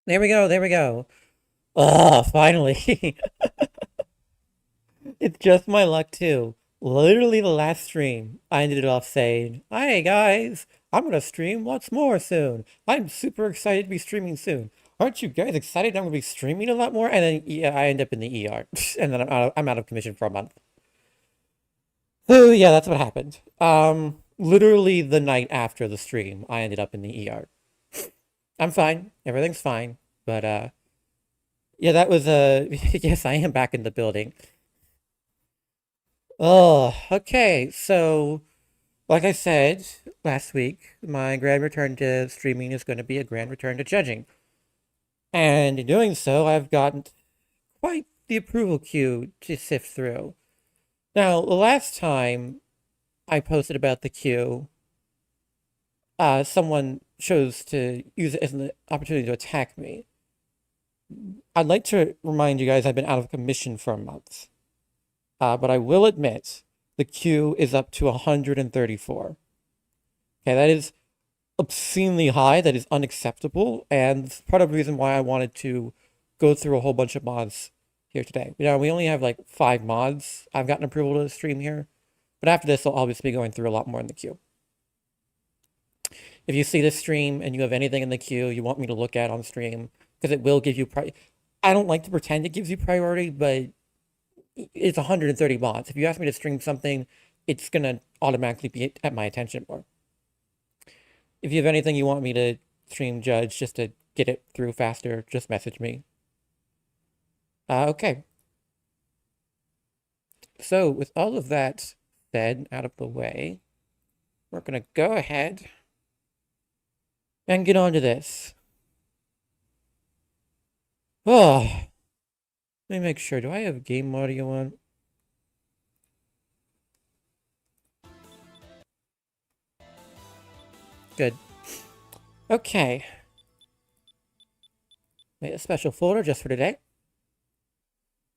There we go, there we go. Oh, finally. It's just my luck too. Literally the last stream, I ended it off saying, "Hey guys, I'm gonna stream lots more soon. I'm super excited to be streaming soon. Aren't you guys excited I'm gonna be streaming a lot more?" And then yeah, I end up in the ER. And then I'm out of commission for a month. So yeah, that's what happened. Literally the night after the stream, I ended up in the ER. I'm fine. Everything's fine. But yeah, that was yes, I am back in the building. Oh, okay. So, like I said last week, my grand return to streaming is going to be a grand return to judging. And in doing so, I've gotten quite the approval queue to sift through. Now, the last time I posted about the queue, someone chose to use it as an opportunity to attack me. I'd like to remind you guys I've been out of commission for a month. But I will admit the queue is up to 134. Okay, that is obscenely high. That is unacceptable, and part of the reason why I wanted to go through a whole bunch of mods here today. You know, we only have like 5 mods. I've gotten approval to stream here, but after this, I'll obviously be going through a lot more in the queue. If you see this stream and you have anything in the queue you want me to look at on stream, because it will give you I don't like to pretend it gives you priority, but it's 130 mods. If you ask me to stream something, it's gonna automatically be at my attention more. If you have anything you want me to stream judge just to get it through faster, just message me. Okay. So with all of that said out of the way, we're gonna go ahead and get on to this. Oh, let me make sure. Do I have game audio on? Good. Okay. Made a special folder just for today.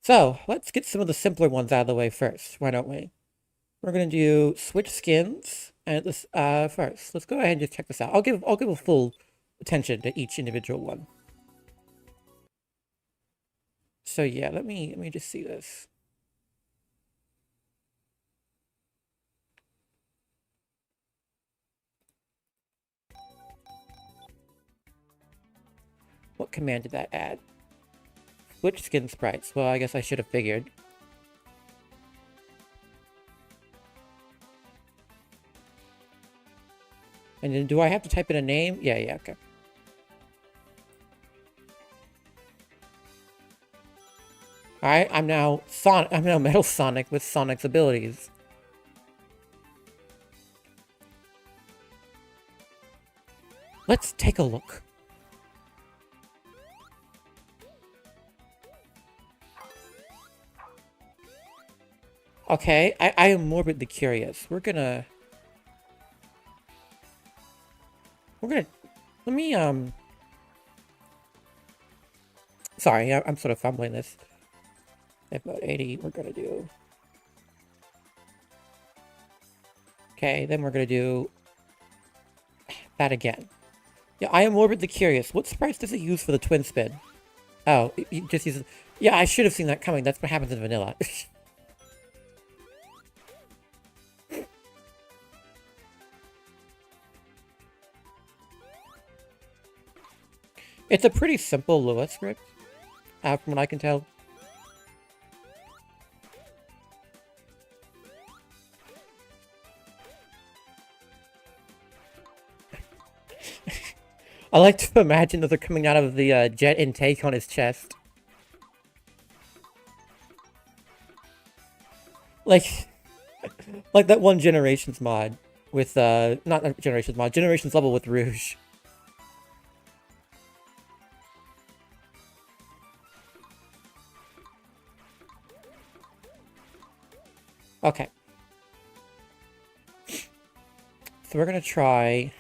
So let's get some of the simpler ones out of the way first. Why don't we? We're gonna do switch skins and this first. Let's go ahead and just check this out. I'll give a full attention to each individual one. So yeah, let me just see this. What command did that add? Switch skin sprites. Well, I guess I should have figured. And then do I have to type in a name? Yeah, okay. Alright, I'm now Metal Sonic with Sonic's abilities. Let's take a look. Okay, I am morbidly curious. Let me, sorry, I'm sort of fumbling this. About 80, we're gonna do. Okay, then we're gonna do that again. Yeah, I am morbidly curious. What sprites does it use for the twin spin? Oh, it just uses... Yeah, I should have seen that coming. That's what happens in vanilla. It's a pretty simple Lua script, from what I can tell. I like to imagine that they're coming out of the jet intake on his chest. Like, like that one Generations mod with, not Generations mod, Generations level with Rouge. Okay. So we're gonna try...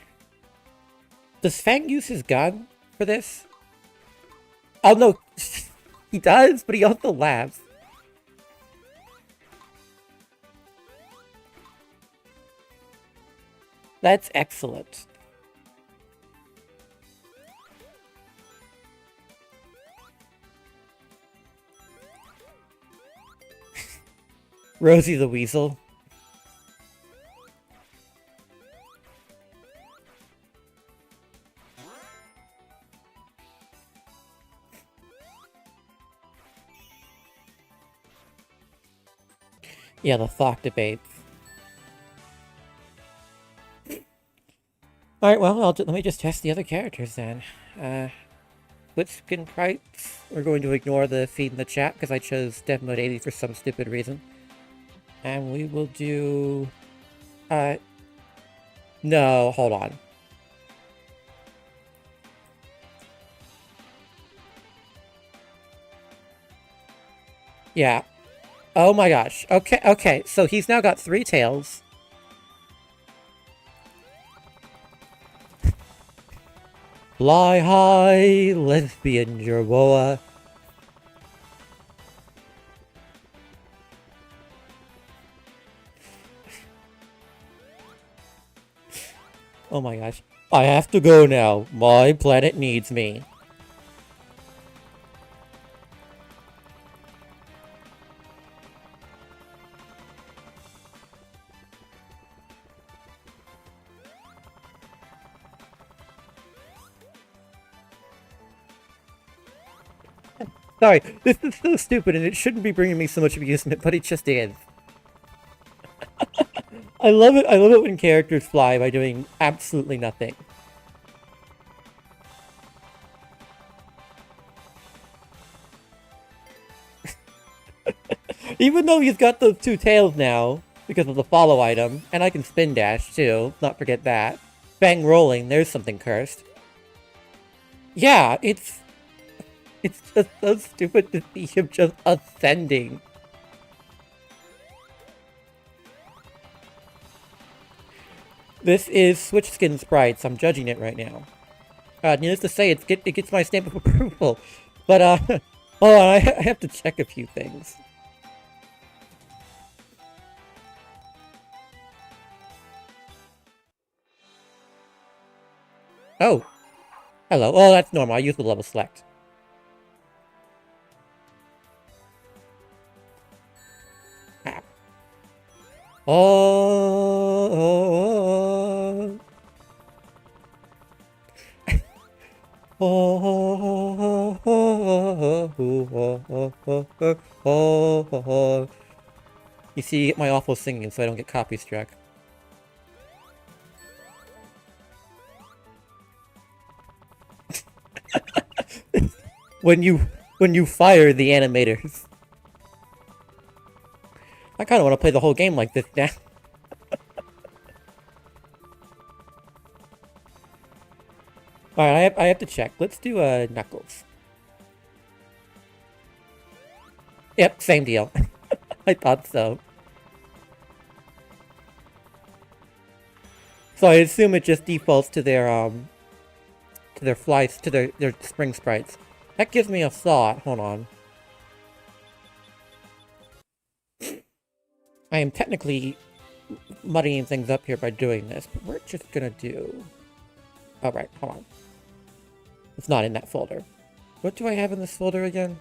Does Fang use his gun for this? Oh no, he does, but he also laughs. That's excellent. Rosie the Weasel. Yeah, the thought debates. Alright, well, let me just test the other characters then. Which skin price? We're going to ignore the feed in the chat because I chose Dev Mode 80 for some stupid reason. And we will do... No, hold on. Yeah. Oh my gosh. Okay, so he's now got 3 tails. Fly high, lesbian Jerboa. Oh my gosh. I have to go now. My planet needs me. Sorry, this is so stupid and it shouldn't be bringing me so much amusement, but it just is. I love it when characters fly by doing absolutely nothing. Even though he's got those 2 tails now, because of the follow item, and I can spin dash too, not forget that. Bang rolling, there's something cursed. Yeah, it's just so stupid to see him just ascending. This is Switch Skin Sprites. I'm judging it right now. Needless to say, it gets my stamp of approval. But, hold on, I have to check a few things. Oh. Hello. Oh, that's normal. I use the level select. Ah. Oh. You see my awful singing so I don't get copy struck. When you fire the animators. I kind of want to play the whole game like this now. Alright, I have to check. Let's do Knuckles. Yep, same deal. I thought so. So I assume it just defaults to their flies, to their spring sprites. That gives me a thought. Hold on. I am technically muddying things up here by doing this, but we're just gonna do... Alright, hold on. It's not in that folder. What do I have in this folder again?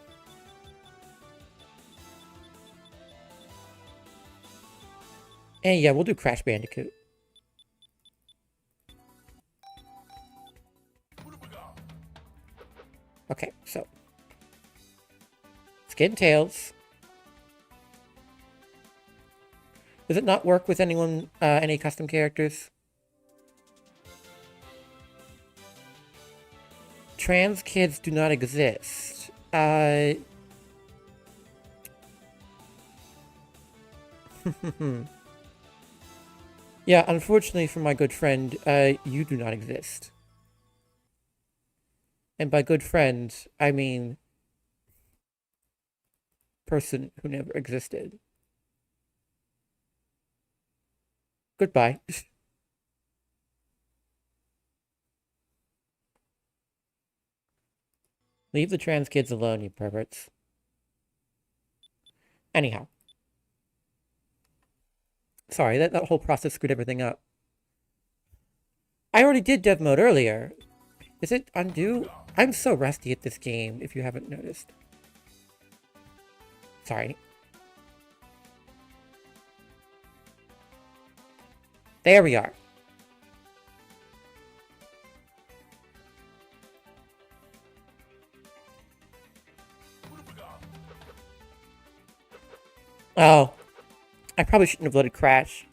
And yeah, we'll do Crash Bandicoot. Okay, so. Skin Tails. Does it not work with anyone, any custom characters? Trans kids do not exist. Yeah, unfortunately for my good friend, you do not exist. And by good friend, I mean person who never existed. Goodbye. Leave the trans kids alone, you perverts. Anyhow. Sorry, that whole process screwed everything up. I already did dev mode earlier. Is it undo? I'm so rusty at this game, if you haven't noticed. Sorry. There we are. Oh, I probably shouldn't have let it crash.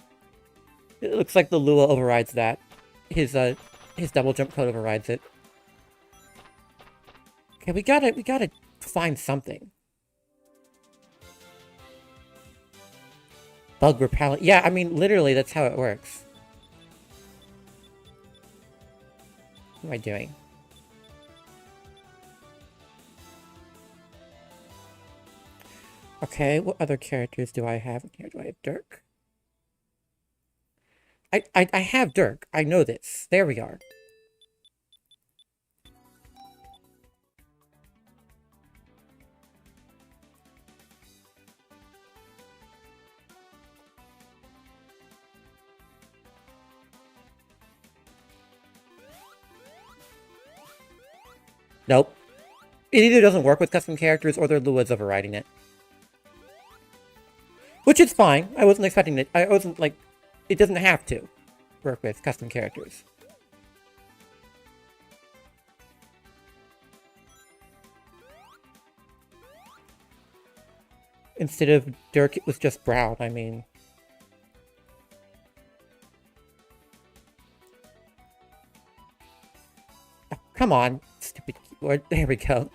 It looks like the Lua overrides that. His double jump code overrides it. Okay, we gotta find something. Bug repellent. Yeah, I mean, literally, that's how it works. What am I doing? Okay, what other characters do I have in here? Do I have Dirk? I have Dirk. I know this. There we are. Nope. It either doesn't work with custom characters or their Lua's overriding it. Which is fine. I wasn't expecting it. I wasn't, like... It doesn't have to work with custom characters. Instead of Dirk, it was just Brown, I mean... Oh, come on, stupid keyboard. There we go.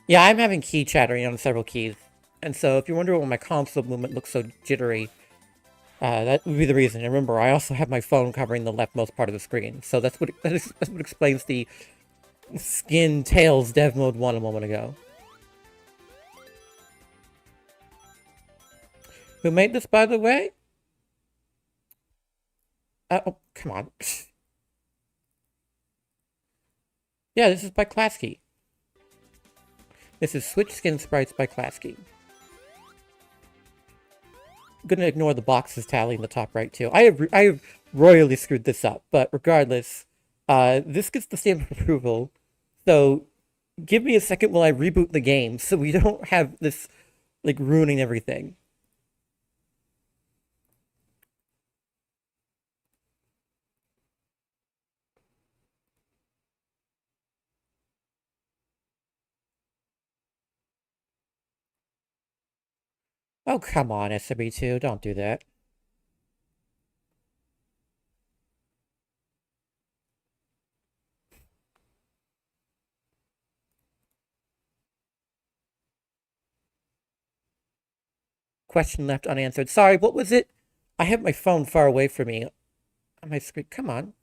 Yeah, I'm having key chattering on several keys. And so if you're wondering why my console movement looks so jittery, that would be the reason. And remember, I also have my phone covering the leftmost part of the screen. So that's what explains the Skin Tails Dev Mode 1 a moment ago. Who made this, by the way? Oh, come on. Yeah, this is by Klasky. This is Switch Skin Sprites by Klasky. I'm gonna ignore the boxes tally in the top right, too. I have royally screwed this up, but regardless, this gets the stamp of approval. So, give me a second while I reboot the game, so we don't have this, like, ruining everything. Oh, come on, SRB2, don't do that. Question left unanswered. Sorry, what was it? I have my phone far away from me on my screen. Come on.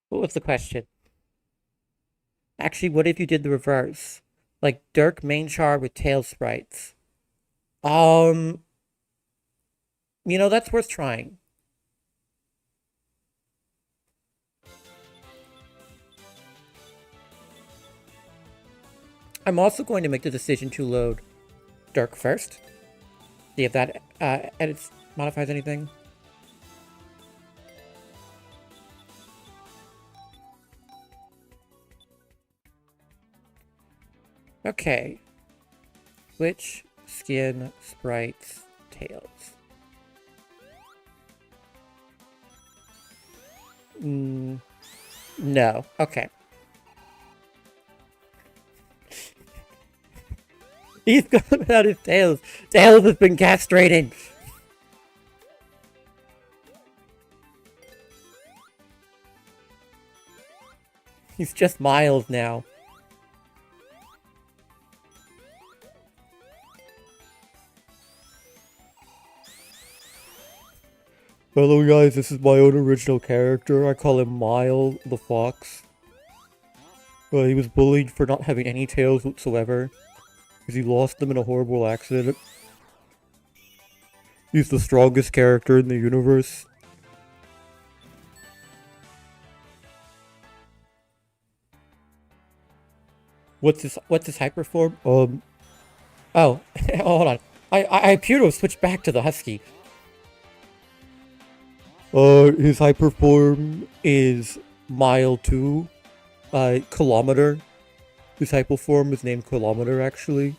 What was the question? Actually, what if you did the reverse? Like Dirk main char with tail sprites. You know, that's worth trying. I'm also going to make the decision to load Dirk first. See if that edits, modifies anything. Okay. Switch, skin, sprites, tails. No. Okay. He's gone without his tails. Tails has been castrated. He's just Miles now. Hello guys, this is my own original character. I call him Mile the Fox. He was bullied for not having any tails whatsoever, because he lost them in a horrible accident. He's the strongest character in the universe. What's his hyperform? Oh, hold on. I appear to have switched back to the Husky. His hyper form is Mile 2, Kilometer. His hyper form is named Kilometer, actually.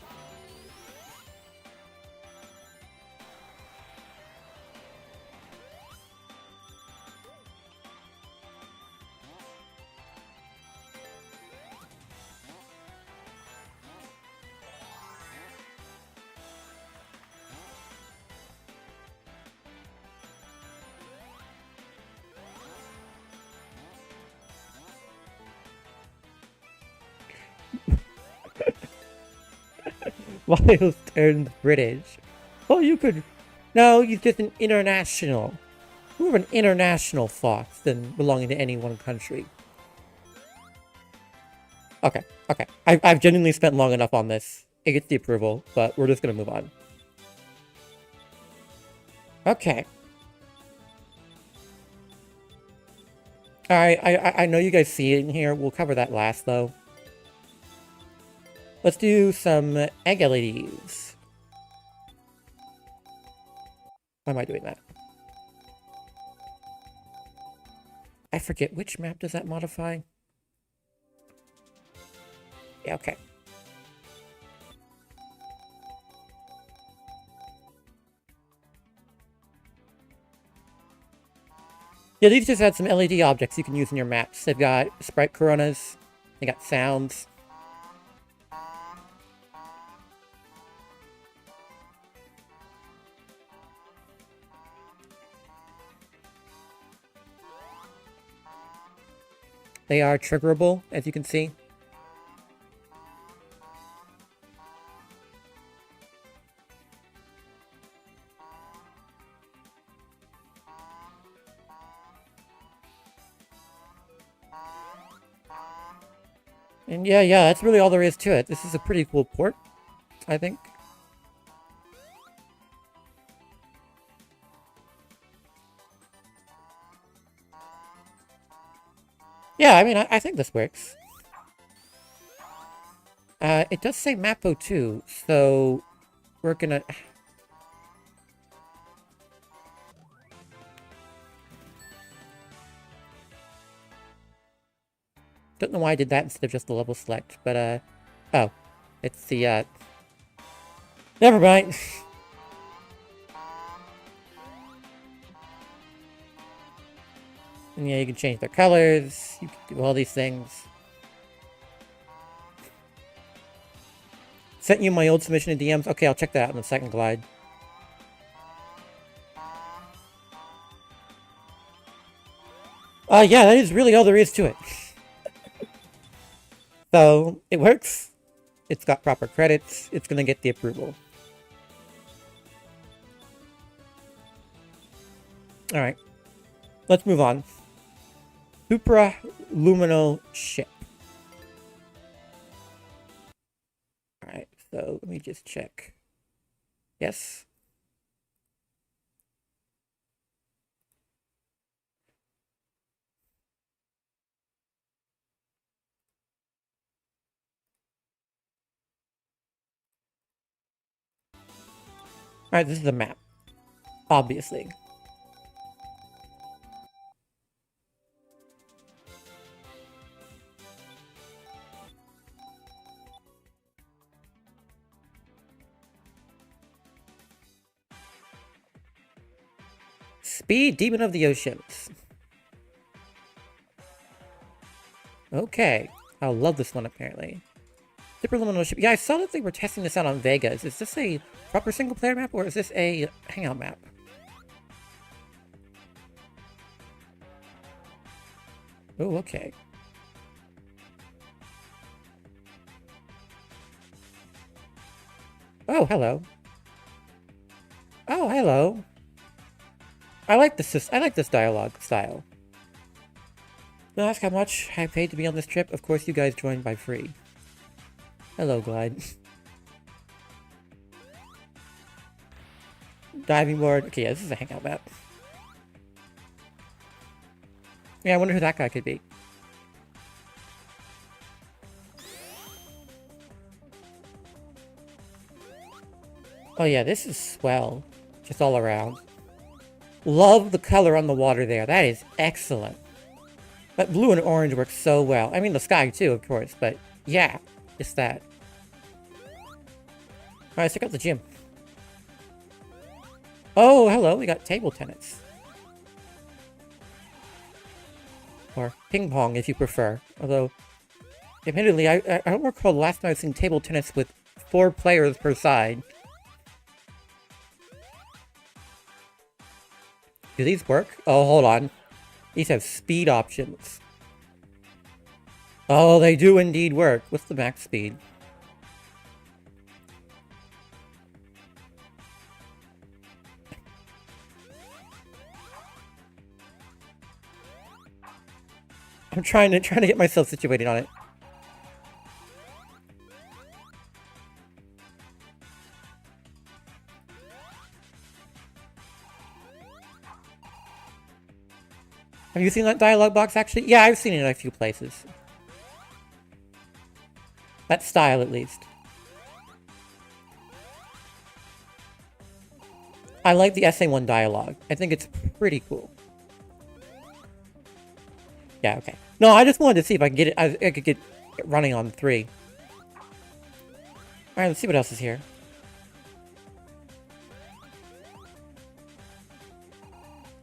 Miles turned British. Oh, you could... No, he's just an international. More of an international fox than belonging to any one country. Okay, okay. I've genuinely spent long enough on this. It gets the approval, but we're just gonna move on. Okay. Alright, I know you guys see it in here. We'll cover that last, though. Let's do some egg LEDs. Why am I doing that? I forget, which map does that modify? Yeah, okay. Yeah, these just add some LED objects you can use in your maps. They've got sprite coronas, they got sounds. They are triggerable, as you can see. And yeah, that's really all there is to it. This is a pretty cool port, I think. Yeah, I mean, I think this works. It does say Map02, so we're gonna... Don't know why I did that instead of just the level select, but, oh. It's the, Never mind! And yeah, you can change their colors, you can do all these things. Sent you my old submission in DMs? Okay, I'll check that out in the second glide. Yeah, that is really all there is to it. So, it works. It's got proper credits. It's gonna get the approval. Alright. Let's move on. Supraluminal ship. Alright, so let me just check. Yes. Alright, this is the map. Obviously. Speed Demon of the Oceans. Okay. I'll love this one, apparently. Superliminal ship. Yeah, I saw that they were testing this out on Vegas. Is this a proper single-player map, or is this a hangout map? Oh, okay. Oh, hello. Oh, hello. I like this dialogue style. Don't ask how much I paid to be on this trip. Of course, you guys joined by free. Hello, Glide. Diving board. Okay, yeah, this is a hangout map. Yeah, I wonder who that guy could be. Oh yeah, this is swell. Just all around. Love the color on the water there. That is excellent. That blue and orange works so well. I mean, the sky too, of course, but yeah, just that. Alright, let's check out the gym. Oh, hello, we got table tennis. Or ping pong, if you prefer. Although, admittedly, I don't recall the last time I've seen table tennis with 4 players per side. Do these work? Oh, hold on. These have speed options. Oh, they do indeed work. What's the max speed? I'm trying to get myself situated on it. Have you seen that dialogue box, actually? Yeah, I've seen it in a few places. That style, at least. I like the SA1 dialogue. I think it's pretty cool. Yeah, okay. No, I just wanted to see if I could get it. I could get it running on 3. Alright, let's see what else is here.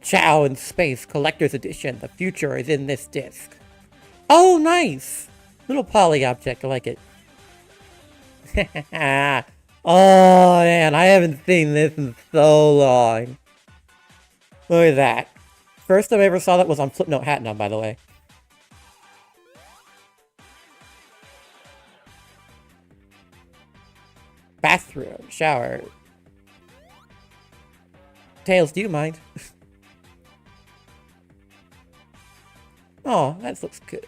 Chow in Space Collector's Edition. The future is in this disc. Oh, nice! Little poly object. I like it. Oh, man. I haven't seen this in so long. Look at that. First time I ever saw that was on Flipnote Hatnum, by the way. Bathroom. Shower. Tails, do you mind? Oh, that looks good.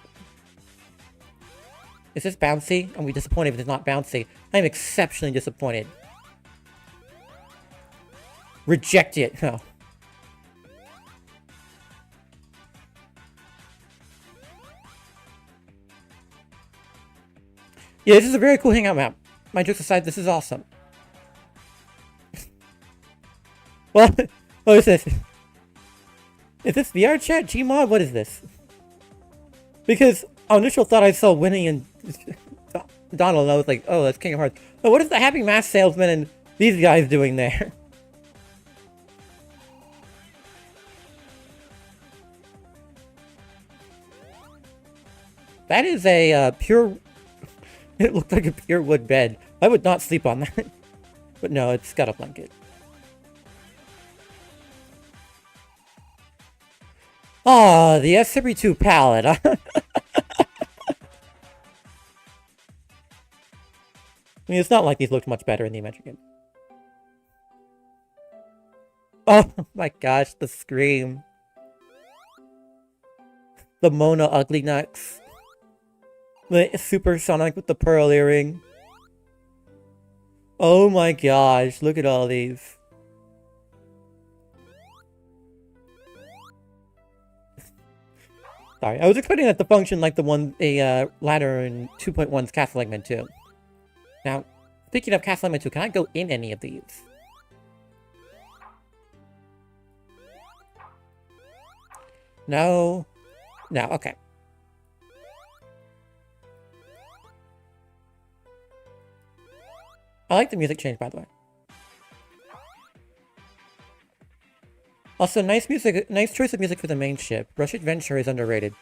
Is this bouncy? I'm disappointed if it's not bouncy. I'm exceptionally disappointed. Reject it. Oh. Yeah, this is a very cool hangout map. My jokes aside, this is awesome. What? What is this? Is this VR chat? Gmod? What is this? Because on initial thought I saw Winnie and Donald, and I was like, oh, that's King of Hearts. But what is the Happy Mask Salesman and these guys doing there? That is a pure... It looked like a pure wood bed. I would not sleep on that. But no, it's got a blanket. Oh, the SRB2 palette. I mean, it's not like these looked much better in the American. Oh my gosh, the scream. The Mona Ugly Nuts. The Supersonic with the pearl earring. Oh my gosh, look at all these. Sorry, I was expecting that to function like the one, a ladder in 2.1's Castle Eggman 2. Now, speaking of Castle Eggman 2, can I go in any of these? No. No, okay. I like the music change, by the way. Also, nice music, nice choice of music for the main ship. Rush Adventure is underrated.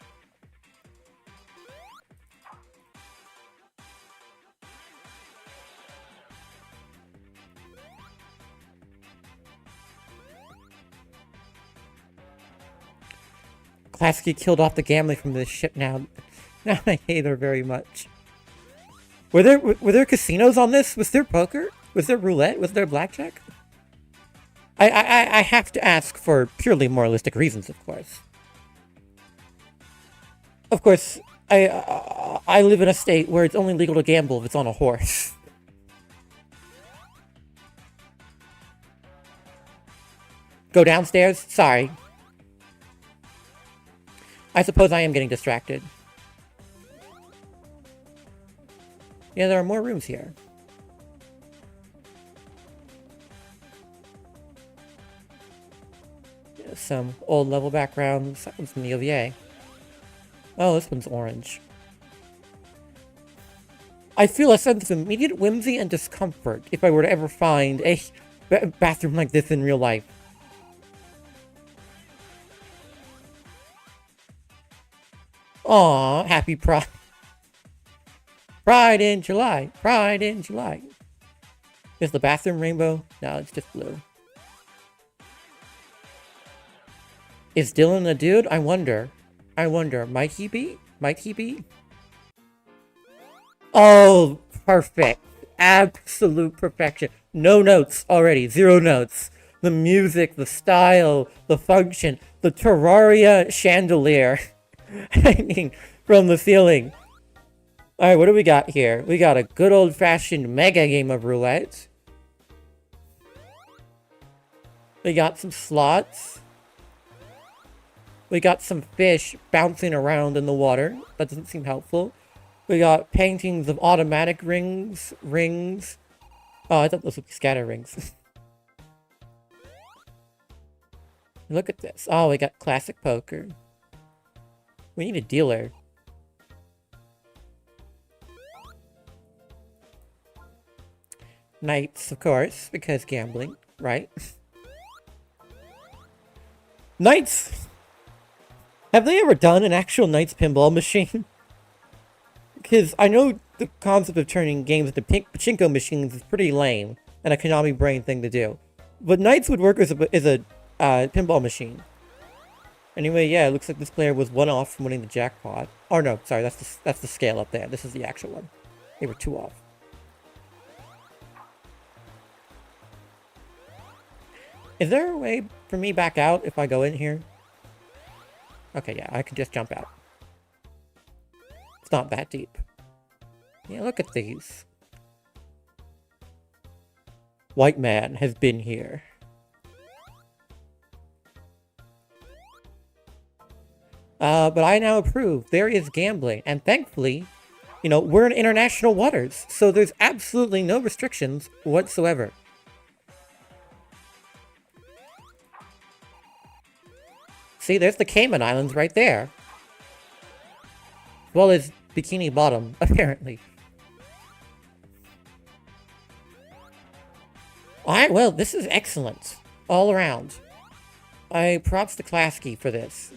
Klasky killed off the gambling from this ship now. Now I hate her very much. Were there casinos on this? Was there poker? Was there roulette? Was there blackjack? I have to ask for purely moralistic reasons, of course. Of course, I live in a state where it's only legal to gamble if it's on a horse. Go downstairs? Sorry. I suppose I am getting distracted. Yeah, there are more rooms here. some old level backgrounds. That one's from the OVA. Oh, this one's orange. I feel a sense of immediate whimsy and discomfort if I were to ever find a bathroom like this in real life. Aw, happy Pride. Pride in July. Pride in July. Is the bathroom rainbow? No, it's just blue. Is Dylan a dude? I wonder. I wonder. Might he be? Might he be? Oh, perfect. Absolute perfection. No notes already. 0 notes. The music, the style, the function, the Terraria chandelier. I mean, from the ceiling. Alright, what do we got here? We got a good old-fashioned mega game of roulette. We got some slots. We got some fish bouncing around in the water. That doesn't seem helpful. We got paintings of automatic rings. Oh, I thought those would be scatter rings. Look at this. Oh, we got classic poker. We need a dealer. Knights, of course, because gambling, right? Knights! Have they ever done an actual Knights pinball machine? Because I know the concept of turning games into pachinko machines is pretty lame and a Konami brain thing to do. But Knights would work as a pinball machine. Anyway, yeah, it looks like this player was one off from winning the jackpot. Or no, sorry, that's the scale up there. This is the actual one. They were 2 off. Is there a way for me back out if I go in here? Okay, yeah, I can just jump out. It's not that deep. Yeah, look at these. White man has been here. But I now approve. There is gambling. And thankfully, you know, we're in international waters. So there's absolutely no restrictions whatsoever. See, there's the Cayman Islands right there. As well as Bikini Bottom, apparently. Alright, well, this is excellent. All around. I props to Klasky for this.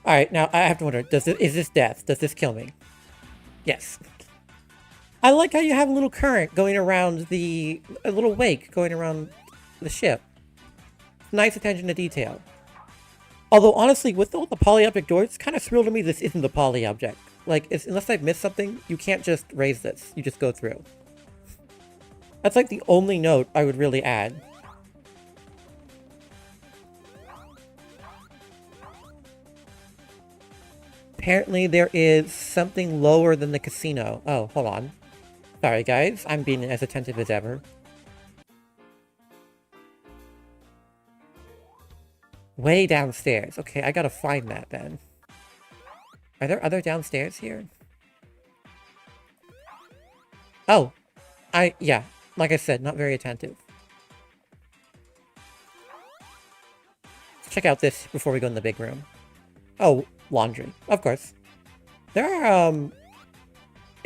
Alright, now I have to wonder, is this death? Does this kill me? Yes. I like how you have a little current going around a little wake going around the ship. Nice attention to detail. Although, honestly, with all the polyobject doors, it's kind of surreal to me this isn't a polyobject. Like, unless I've missed something, you can't just raise this. You just go through. That's like the only note I would really add. Apparently, there is something lower than the casino. Oh, hold on. Sorry, guys. I'm being as attentive as ever. Way downstairs. Okay, I gotta find that then. Are there other downstairs here? Oh. Yeah. Like I said, not very attentive. Let's check out this before we go in the big room. Oh, laundry. Of course. There are,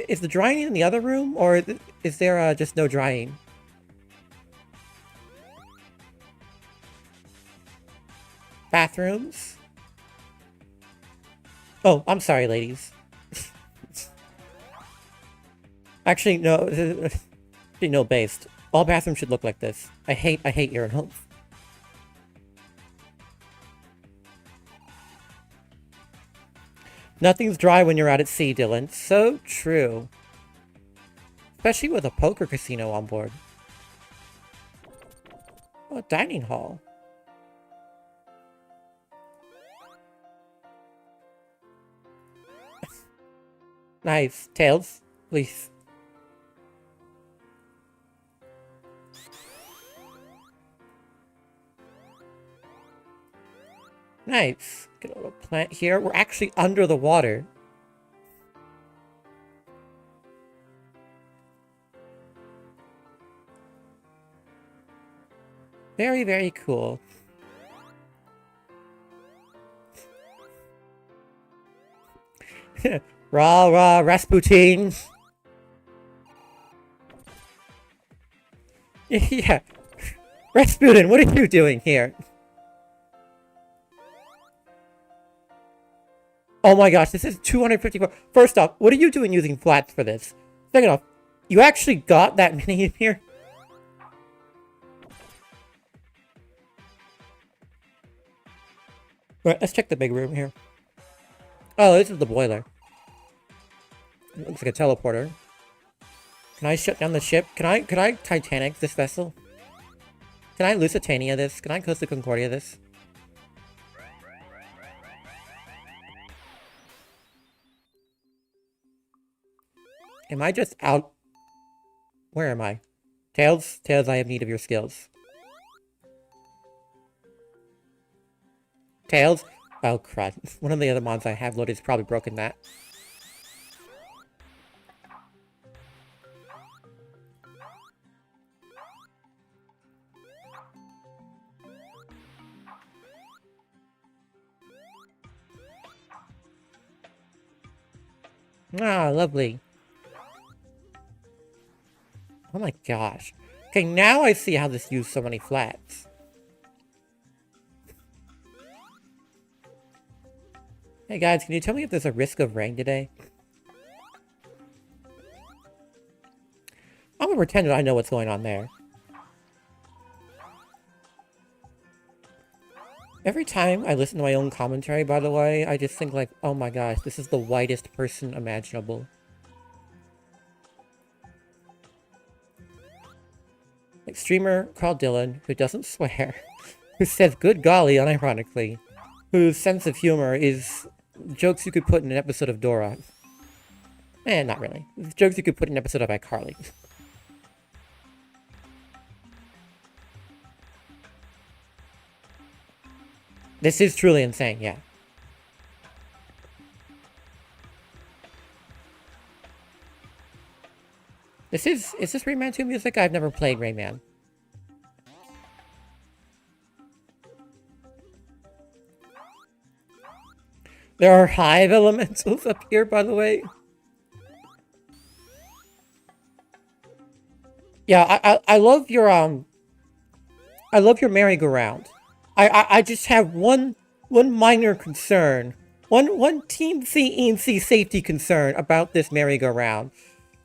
is the drying in the other room, or is there, just no drying? Bathrooms? Oh, I'm sorry, ladies. Actually, no. No, based. All bathrooms should look like this. I hate urinals. Nothing's dry when you're out at sea, Dylan. So true. Especially with a poker casino on board. Oh, a dining hall. Nice. Tails, please. Nice. Get a little plant here. We're actually under the water. Very, very cool. Rah, rah, Rasputin. Yeah. Rasputin, what are you doing here? Oh my gosh, this is 254. First off, what are you doing using flats for this? Second off, you actually got that many in here? Alright, let's check the big room here. Oh, this is the boiler. It looks like a teleporter. Can I shut down the ship? Can I Titanic this vessel? Can I Lusitania this? Can I Costa Concordia this? Am I just out? Where am I? Tails? Tails, I have need of your skills. Tails? Oh, crud. One of the other mods I have loaded has probably broken that. Ah, lovely. Oh my gosh. Okay, now I see how this used so many flats. Hey guys, can you tell me if there's a risk of rain today? I'm gonna pretend that I know what's going on there. Every time I listen to my own commentary, by the way, I just think like, oh my gosh, this is the whitest person imaginable. Like streamer called Dylan, who doesn't swear, who says good golly unironically, whose sense of humor is jokes you could put in an episode of Dora. Not really. It's jokes you could put in an episode of iCarly. This is truly insane, yeah. Is this Rayman 2 music? I've never played Rayman. There are hive elementals up here, by the way. Yeah, I love your merry-go-round. I just have one minor concern. One teensy safety concern about this merry-go-round.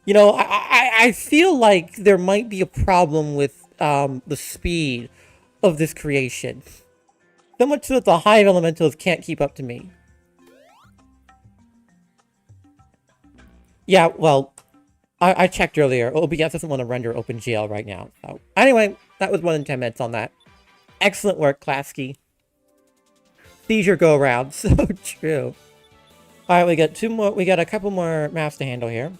You know, I feel like there might be a problem with the speed of this creation. So much so that the hive elementals can't keep up to me. Yeah, well, I checked earlier. OBS doesn't want to render OpenGL right now. So anyway, that was more than 10 minutes on that. Excellent work, Klasky. Seizure go around. So true. Alright, we got two more. We got a couple more maps to handle here.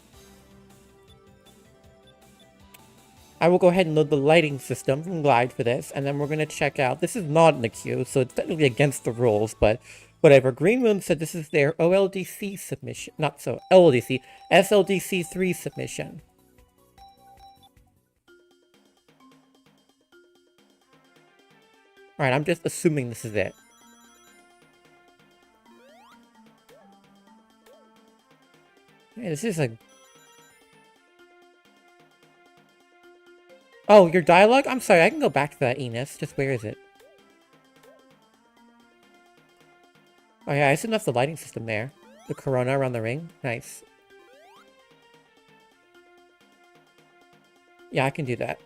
I will go ahead and load the lighting system from Glide for this, and then we're going to check out. This is not in the queue, so it's technically against the rules, but whatever. Green Moon said this is their OLDC submission. Not so, LLDC. SLDC3 submission. Alright, I'm just assuming this is it. Hey, this is a... Oh, your dialogue? I'm sorry, I can go back to that, Enos. Just where is it? Oh yeah, I assume that's the lighting system there. The corona around the ring. Nice. Yeah, I can do that.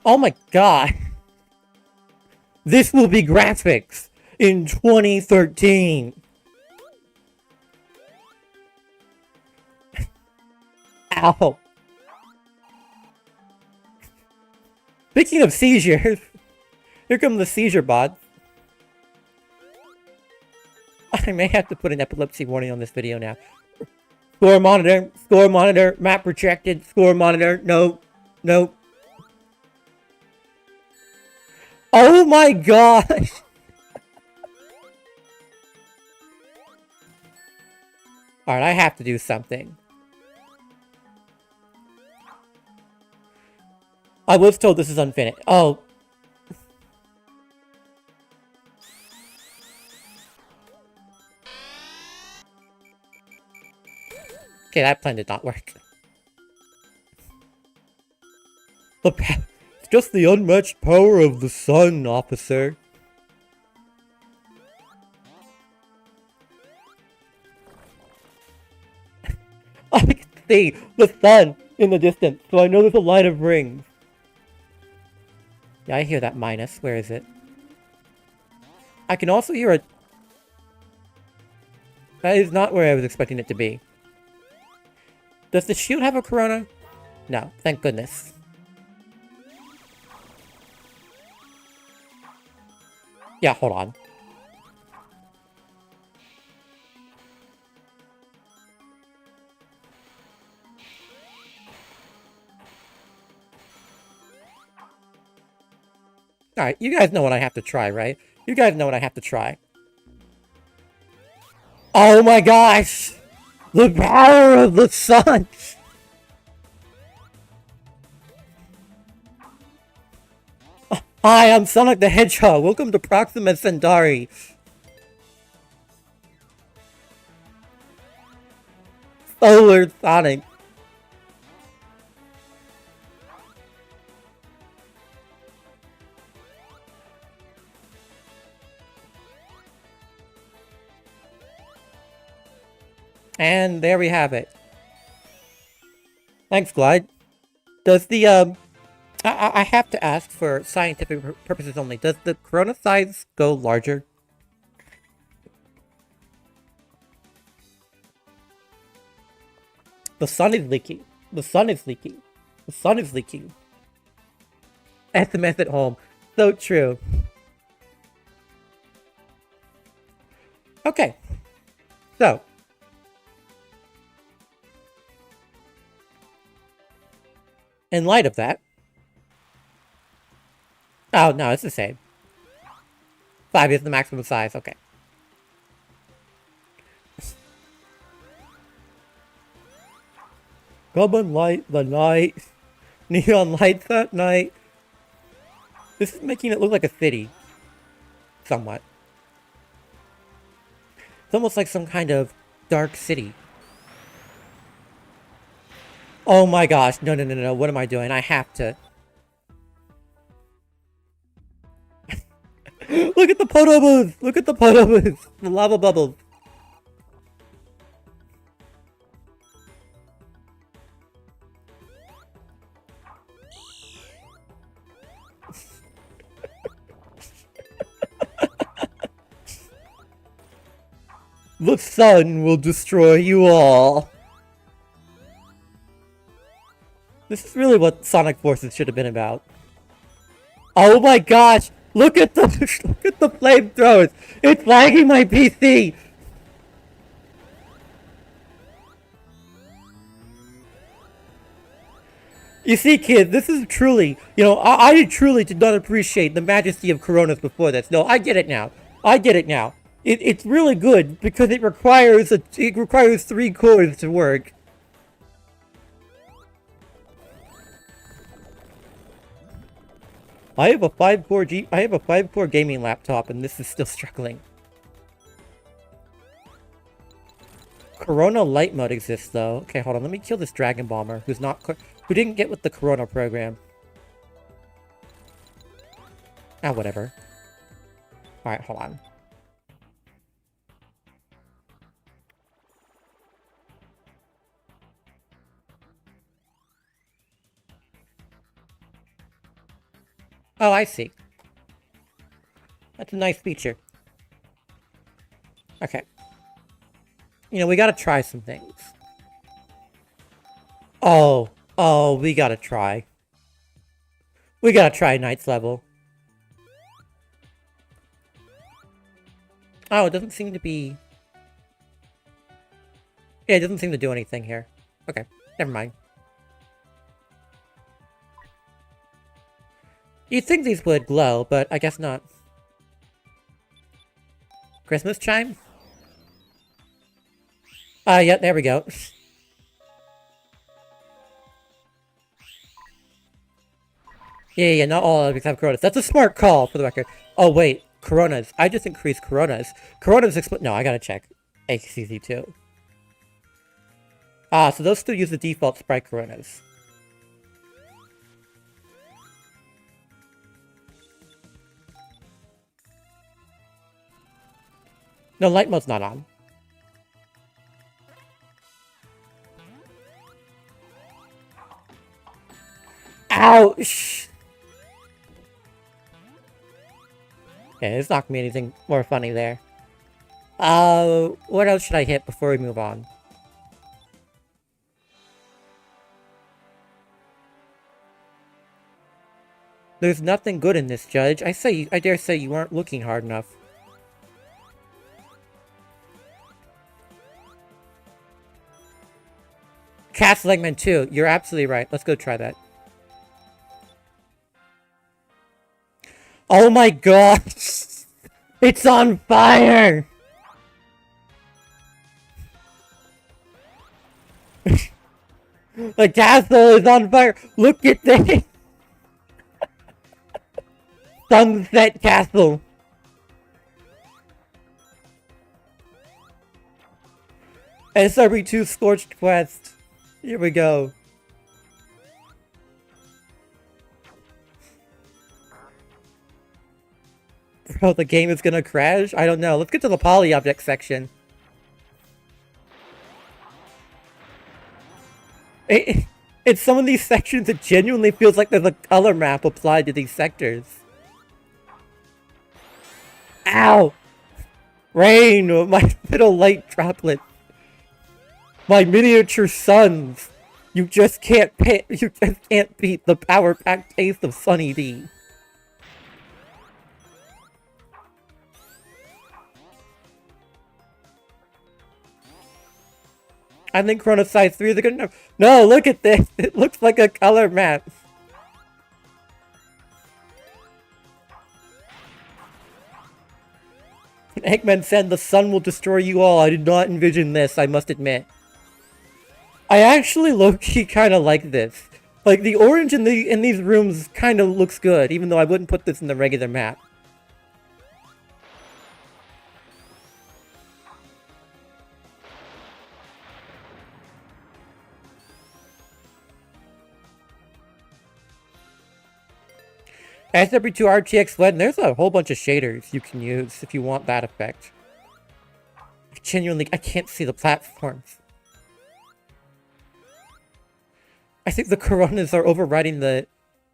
Oh my god! This will be graphics in 2013! Ow! Speaking of seizures, here come the seizure bots. I may have to put an epilepsy warning on this video now. Score monitor, map rejected, score monitor, no, no. Oh my gosh! Alright, I have to do something. I was told this is unfinished. Oh. Okay, that plan did not work. It's just the unmatched power of the sun, officer. I can see the sun in the distance, so I know there's a line of rings. Yeah, I hear that minus. Where is it? I can also hear a... That is not where I was expecting it to be. Does the shield have a corona? No, thank goodness. Yeah, hold on. Alright, you guys know what I have to try, right? You guys know what I have to try. Oh my gosh! The power of the sun! Hi, I'm Sonic the Hedgehog. Welcome to Proxima Centauri. Solar Sonic. And there we have it. Thanks, Glide. Does the, I have to ask for scientific purposes only. Does the corona size go larger? The sun is leaking. The sun is leaking. The sun is leaking. SMS at home. So true. Okay. So. In light of that... Oh, no, it's the same. 5 is the maximum size, okay. Come and light the night. Neon lights at night. This is making it look like a city. Somewhat. It's almost like some kind of dark city. Oh my gosh, no, no, no, no, what am I doing? I have to... Look at the potobos! Look at the potobos! The lava bubbles. The sun will destroy you all. This is really what Sonic Forces should have been about. Oh my gosh! Look at the look at the flamethrowers! It's lagging my PC! You see, kids, this is truly, you know, I truly did not appreciate the majesty of Coronas before this. No, I get it now. I get it now. It's really good because it requires 3 cores to work. I have a 5-core gaming laptop and this is still struggling. Corona light mode exists though. Okay, hold on. Let me kill this Dragon Bomber who didn't get with the Corona program. Ah, whatever. Alright, hold on. Oh, I see. That's a nice feature. Okay. You know, we gotta try some things. Oh, we gotta try. We gotta try Knight's level. Oh, it doesn't seem to be... Yeah, it doesn't seem to do anything here. Okay, never mind. You'd think these would glow, but I guess not. Christmas chime? Yeah, there we go. Yeah, not all enemies have Coronas. That's a smart call, for the record. Oh, wait. Coronas. I just increased Coronas. Coronas no, I gotta check. ACC2. Ah, so those still use the default Sprite Coronas. No, light mode's not on. Ouch! Okay, it's not gonna be anything more funny there. What else should I hit before we move on? There's nothing good in this, Judge. I dare say you aren't looking hard enough. Castle Eggman 2. You're absolutely right. Let's go try that. Oh my god! It's on fire! The castle is on fire! Look at this! Sunset Castle! SRB2 Scorched Quest. Here we go. Bro, the game is gonna crash? I don't know. Let's get to the poly object section. In some of these sections, it genuinely feels like there's a color map applied to these sectors. Ow! Rain! My little light droplet. My miniature suns! You just can't beat the power-packed taste of Sunny D. I think Chronosite 3 is a good enough. No, look at this! It looks like a color map! Eggman said the sun will destroy you all. I did not envision this, I must admit. I actually low-key kinda like this. Like, the orange in these rooms kinda looks good, even though I wouldn't put this in the regular map. SRB2 RTX LED, there's a whole bunch of shaders you can use if you want that effect. I can't see the platforms. I think the Coronas are overriding the...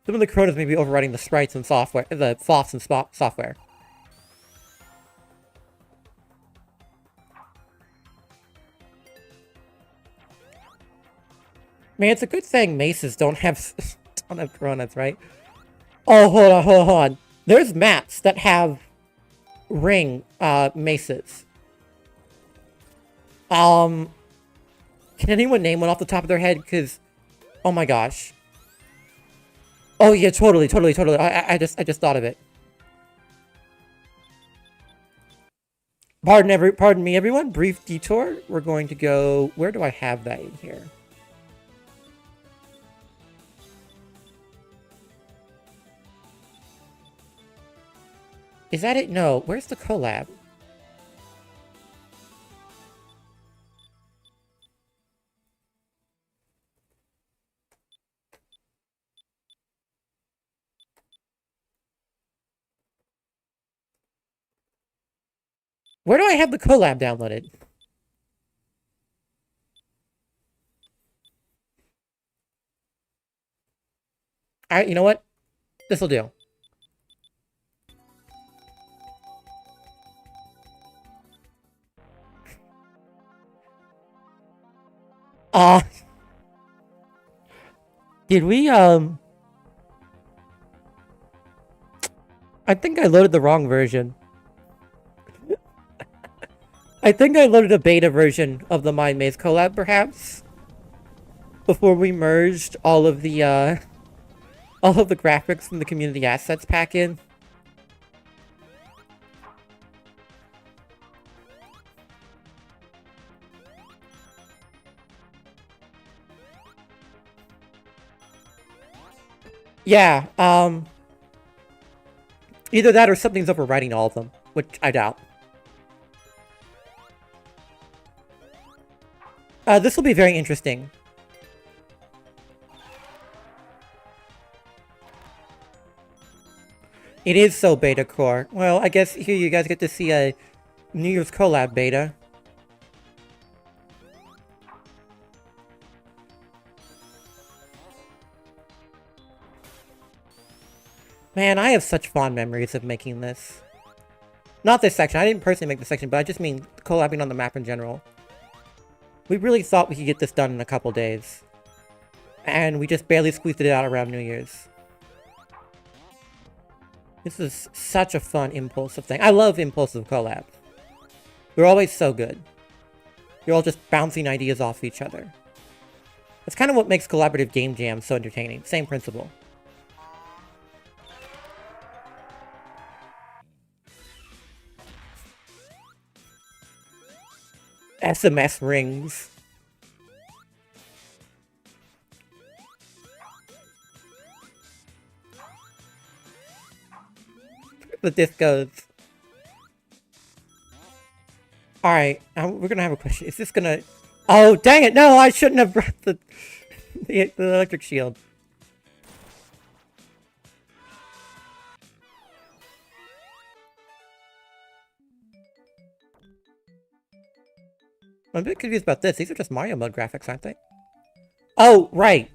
Some of the Coronas may be overriding the sprites and software, the FOSS and software. Man, it's a good thing maces don't have Coronas, right? Oh, hold on. There's maps that have ring, maces. Can anyone name one off the top of their head? Because, oh my gosh. Oh yeah, totally. I just thought of it. Pardon me, everyone. Brief detour. We're going to go... Where do I have that in here? Is that it? No. Where's the collab? Where do I have the collab downloaded? Alright, you know what? This'll do. Did we, I think I loaded the wrong version. I think I loaded a beta version of the Mind Maze collab, perhaps? Before we merged all of the all of the graphics from the community assets pack in. Yeah, either that or something's overwriting all of them, which I doubt. This will be very interesting. It is so beta core. Well, I guess here you guys get to see a New Year's collab beta. Man, I have such fond memories of making this. Not this section. I didn't personally make this section, but I just mean collabing on the map in general. We really thought we could get this done in a couple days. And we just barely squeezed it out around New Year's. This is such a fun, impulsive thing. I love impulsive collabs. They're always so good. You're all just bouncing ideas off each other. That's kind of what makes collaborative game jams so entertaining. Same principle. SMS rings. The discos. Alright, we're gonna have a question. Is this gonna... Oh, dang it! No, I shouldn't have brought the electric shield. I'm a bit confused about this. These are just Mario mode graphics, aren't they? Oh, right.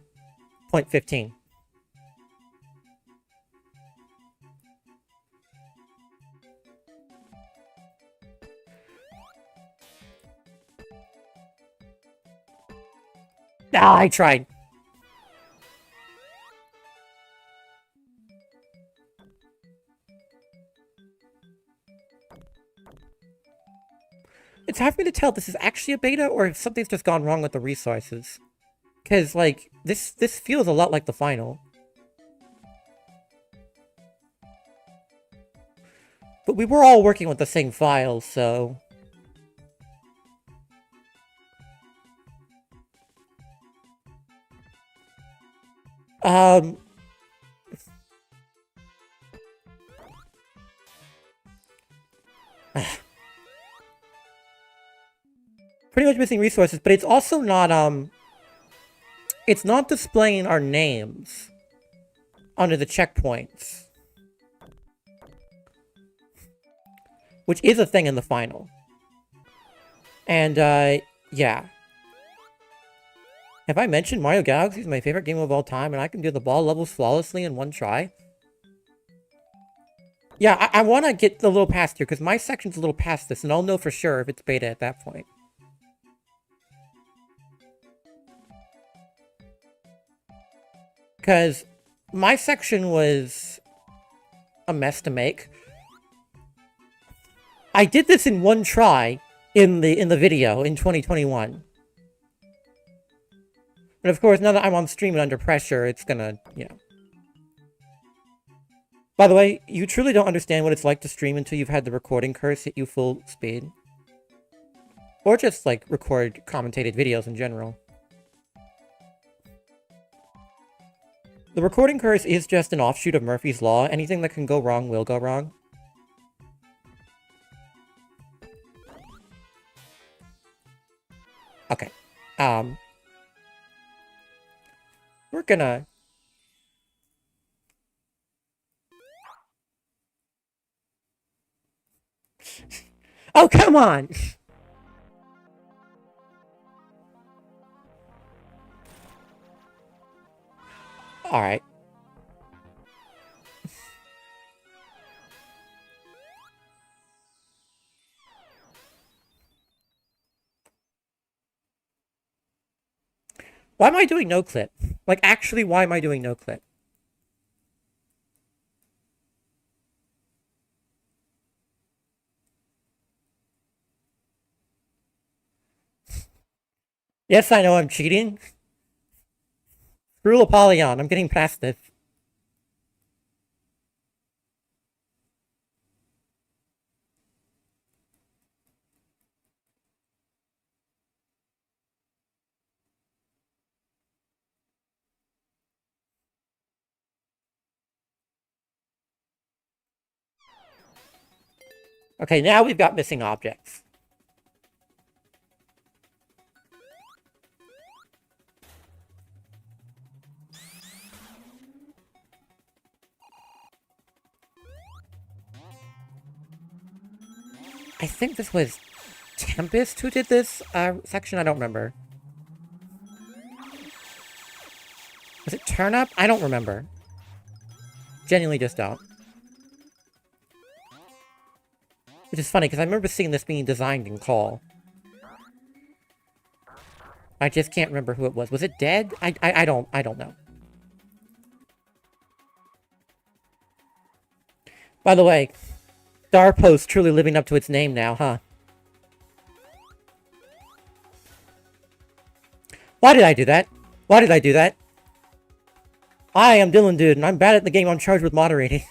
Point 15. Ah, I tried. It's hard for me to tell if this is actually a beta or if something's just gone wrong with the resources. Because, like, this feels a lot like the final. But we were all working with the same files, so... Pretty much missing resources, but it's also not, it's not displaying our names under the checkpoints. Which is a thing in the final. And, yeah. Have I mentioned Mario Galaxy is my favorite game of all time, and I can do the ball levels flawlessly in one try? Yeah, I want to get a little past here, because my section's a little past this, and I'll know for sure if it's beta at that point. Because my section was a mess to make. I did this in one try in the video in 2021. And of course, now that I'm on stream and under pressure, it's gonna, you know. By the way, you truly don't understand what it's like to stream until you've had the recording curse hit you full speed. Or just, like, record commentated videos in general. The recording curse is just an offshoot of Murphy's Law. Anything that can go wrong will go wrong. Okay. We're gonna... Oh, come on! Alright. Why am I doing no clip? Like, actually, why am I doing no clip? Yes, I know I'm cheating. Screw Apollyon, I'm getting past this. Okay, now we've got missing objects. I think this was Tempest who did this section. I don't remember. Was it Turnip? I don't remember. Genuinely just don't. Which is funny, because I remember seeing this being designed in Call. I just can't remember who it was. Was it Dead? I don't know. By the way, Starpost truly living up to its name now, huh? Why did I do that? Why did I do that? I am Dylan Dude, and I'm bad at the game I'm charged with moderating.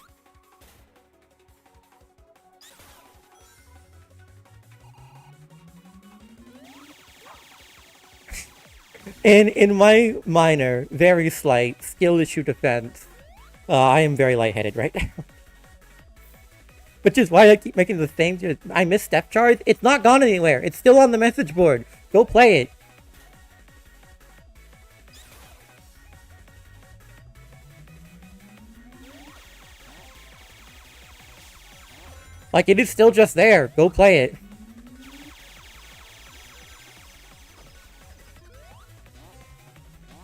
In my minor, very slight, skill issue defense, I am very lightheaded right now. Which is why I keep making the same... I miss Step Charge. It's not gone anywhere. It's still on the message board. Go play it. Like, it is still just there. Go play it.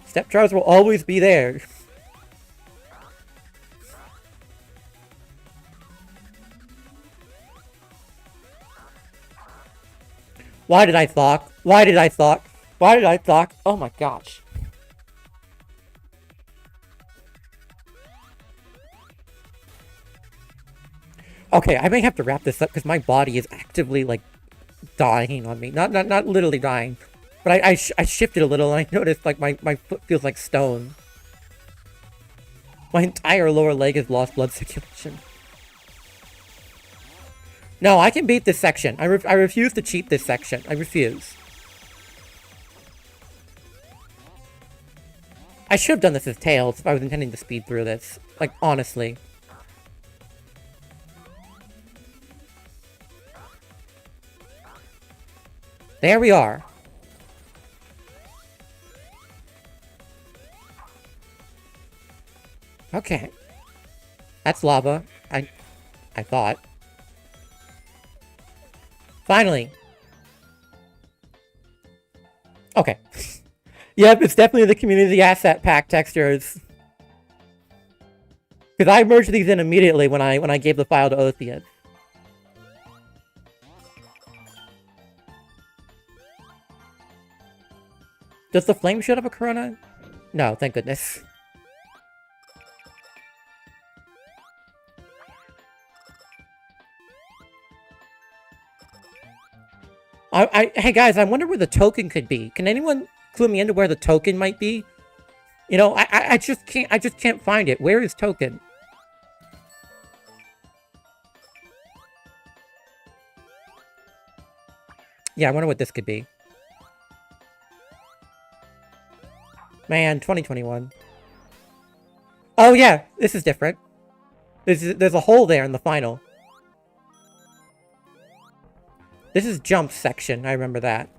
Step Charge will always be there. Why did I thought? Why did I thought? Why did I thought? Oh my gosh. Okay, I may have to wrap this up because my body is actively, like, dying on me. Not literally dying. But I shifted a little and I noticed, like, my foot feels like stone. My entire lower leg has lost blood circulation. No, I can beat this section. I refuse to cheat this section. I refuse. I should have done this as Tails if I was intending to speed through this. Like, honestly. There we are. Okay. That's lava. I thought. Finally. Okay. Yep, it's definitely the community asset pack textures. Because I merged these in immediately when I gave the file to Otheus. Does the flame shoot up a Corona? No, thank goodness. Hey guys, I wonder where the token could be. Can anyone clue me into where the token might be? You know, I just can't find it. Where is token? Yeah, I wonder what this could be. Man, 2021. Oh yeah, this is different. There's a hole there in the final. This is jump section, I remember that.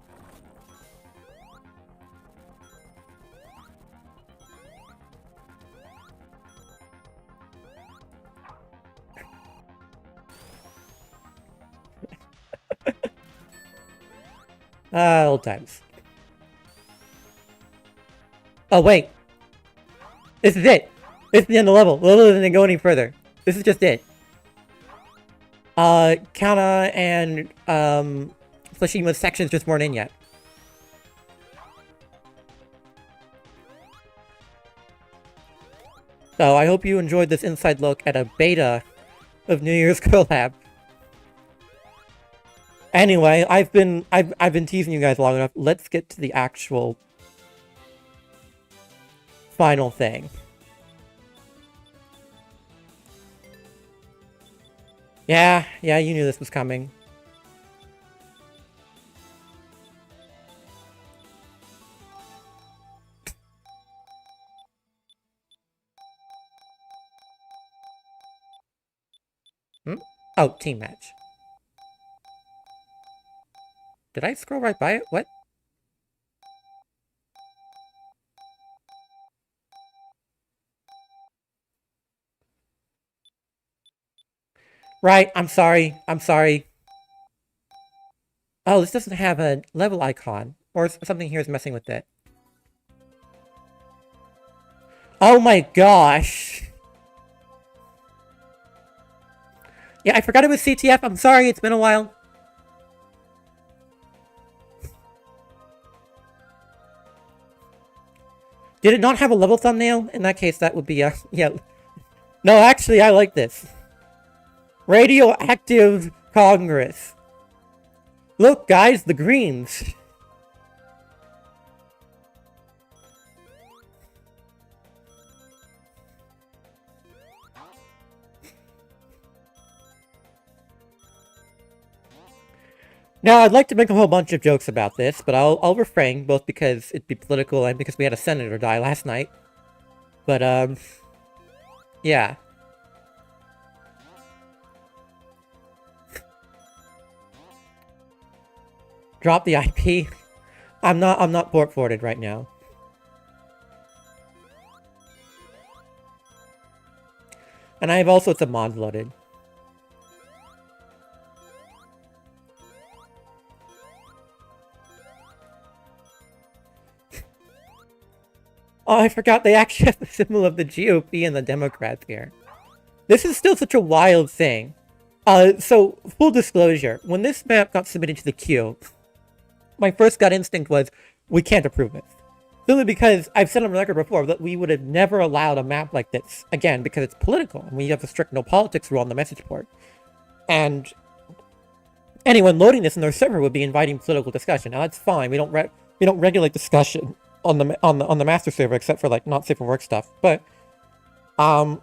Old times. Oh, wait. This is it. This is the end of the level. The level doesn't go any further. This is just it. Kana and, Flashima's sections just weren't in yet. So, I hope you enjoyed this inside look at a beta of New Year's collab. Anyway, I've been teasing you guys long enough. Let's get to the actual final thing. Yeah, you knew this was coming. Oh, team match. Did I scroll right by it? What? Right, I'm sorry. I'm sorry. Oh, this doesn't have a level icon. Or something here is messing with it. Oh my gosh. Yeah, I forgot it was CTF. I'm sorry, it's been a while. Did it not have a level thumbnail? In that case, that would be, yeah. No, actually, I like this. Radioactive Congress. Look, guys, the greens. Now, I'd like to make a whole bunch of jokes about this, but I'll refrain, both because it'd be political and because we had a senator die last night. But, yeah. Drop the IP. I'm not port forwarded right now. And I have all sorts of mods loaded. Oh, I forgot they actually have the symbol of the GOP and the Democrats here. This is still such a wild thing. So, full disclosure, when this map got submitted to the queue, my first gut instinct was, we can't approve it. Simply because I've said on the record before that we would have never allowed a map like this, again, because it's political, and we have a strict no politics rule on the message board. And anyone loading this in their server would be inviting political discussion. Now that's fine, we don't regulate discussion on the master server, except for like not safe for work stuff. But I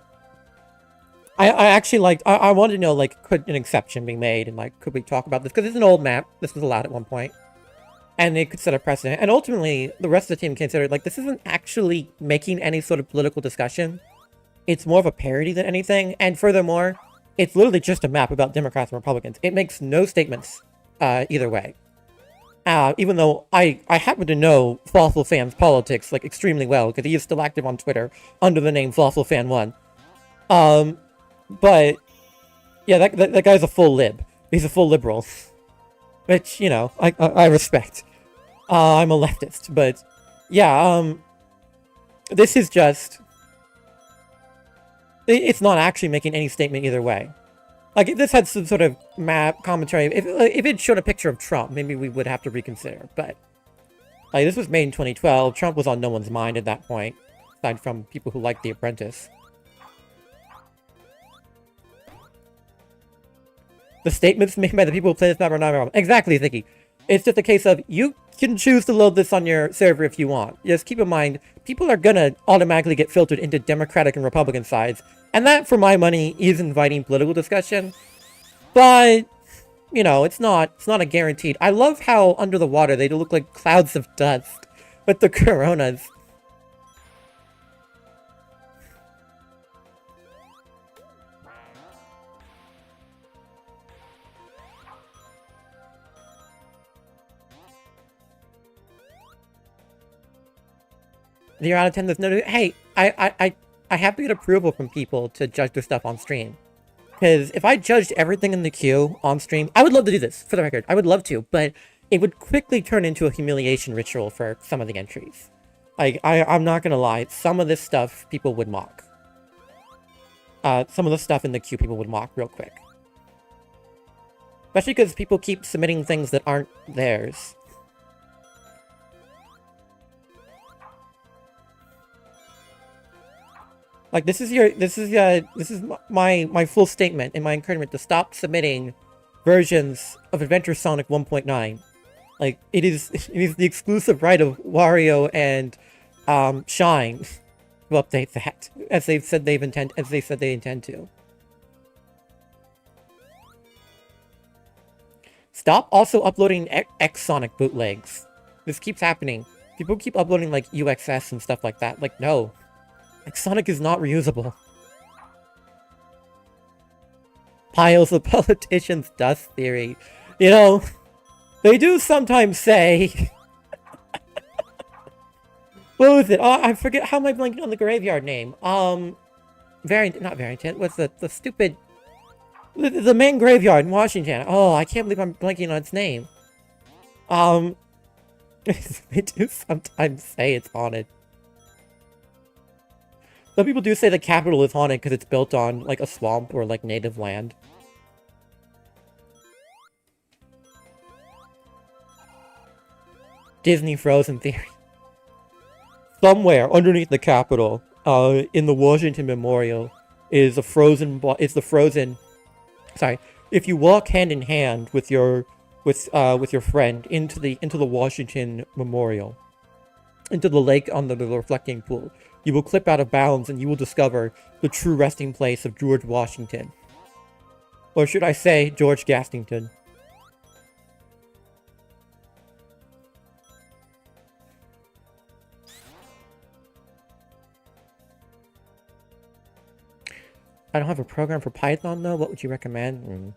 actually liked, I wanted to know, like, could an exception be made, and like, could we talk about this? Because it's an old map, this was allowed at one point, and it could set a precedent. And ultimately, the rest of the team considered, like, this isn't actually making any sort of political discussion. It's more of a parody than anything, and furthermore, it's literally just a map about Democrats and Republicans. It makes no statements either way. Even though I happen to know Fossil Fan's politics, like, extremely well, because he is still active on Twitter under the name Fossil Fan 1. But, yeah, that guy's a full lib. He's a full liberal. Which, you know, I respect. I'm a leftist, but, yeah, this is just... It's not actually making any statement either way. Like, if this had some sort of map commentary, if it showed a picture of Trump, maybe we would have to reconsider, but... Like, this was made in 2012, Trump was on no one's mind at that point, aside from people who liked The Apprentice. The statements made by the people who play this map are not wrong. Exactly, Ziggy. It's just a case of, you can choose to load this on your server if you want. Just keep in mind, people are gonna automatically get filtered into Democratic and Republican sides. And that, for my money, is inviting political discussion. But, you know, it's not a guaranteed. I love how under the water they look like clouds of dust with the coronas. You're out of 10, there's no... Hey, I have to get approval from people to judge their stuff on stream. Because if I judged everything in the queue on stream, I would love to do this, for the record. I would love to, but it would quickly turn into a humiliation ritual for some of the entries. Like, I'm not gonna lie, some of this stuff people would mock. Some of the stuff in the queue people would mock real quick. Especially because people keep submitting things that aren't theirs. Like, this is my full statement and my encouragement to stop submitting versions of Adventure Sonic 1.9. Like, it is the exclusive right of Wario and Shine to update that, as they said they intend to. Stop also uploading X Sonic bootlegs. This keeps happening. People keep uploading like UXS and stuff like that. Like, no. Sonic is not reusable. Piles of politicians' dust theory. You know, They do sometimes say... What was it? Oh, I forget. How am I blanking on the graveyard name? Not Barrington. What's the stupid... The main graveyard in Washington. Oh, I can't believe I'm blanking on its name. They do sometimes say it's haunted. Some people do say the capital is haunted because it's built on, like, a swamp or, like, native land. Disney Frozen theory. Somewhere underneath the Capitol, in the Washington Memorial, is a frozen. Sorry, if you walk hand in hand with your friend into the Washington Memorial, into the lake on the reflecting pool, you will clip out of bounds and you will discover the true resting place of George Washington, or should I say George Gastington. I don't have a program for Python, though. What would you recommend?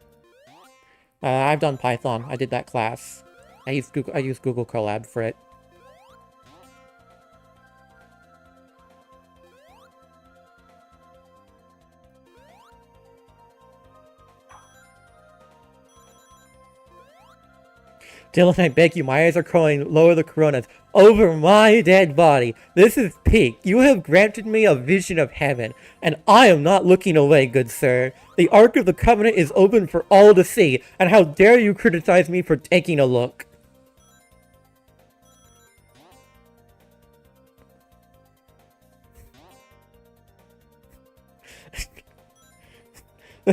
I've done Python. I did that class. I use Google Colab for it. Dylan, I beg you, my eyes are crawling. Lower the coronas. Over my dead body. This is peak. You have granted me a vision of heaven, and I am not looking away, good sir. The Ark of the Covenant is open for all to see, and how dare you criticize me for taking a look?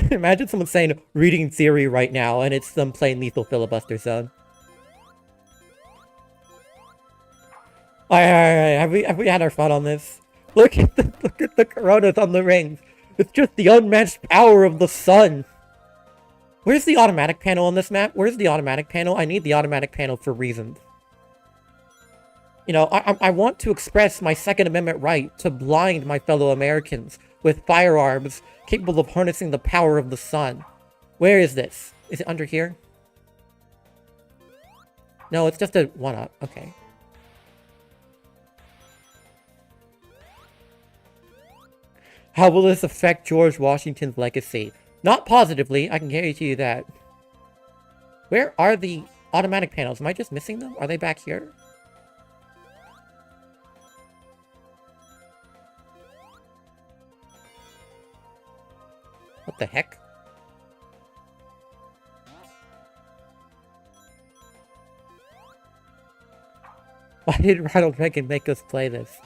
Imagine someone saying reading theory right now, and it's them playing Lethal Filibuster Zone. Alright, have we had our fun on this? Look at the coronas on the rings. It's just the unmatched power of the sun. Where's the automatic panel on this map? Where's the automatic panel? I need the automatic panel for reasons. You know, I want to express my Second Amendment right to blind my fellow Americans with firearms capable of harnessing the power of the sun. Where is this? Is it under here? No, it's just a one-up. Okay. How will this affect George Washington's legacy? Not positively, I can guarantee you that. Where are the automatic panels? Am I just missing them? Are they back here? What the heck? Why did Ronald Reagan make us play this?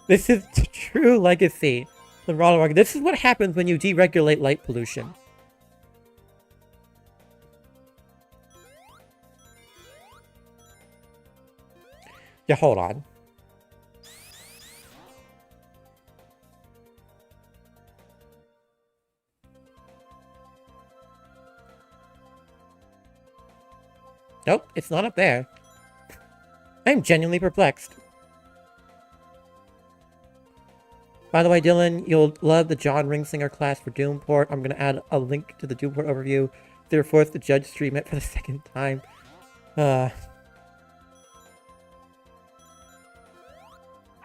This is the true legacy of Ronald Reagan. This is what happens when you deregulate light pollution. Yeah, hold on. Nope, it's not up there. I'm genuinely perplexed. By the way, Dylan, you'll love the John Ringsinger class for Doomport. I'm going to add a link to the Doomport overview. They're forced to judge stream it for the second time.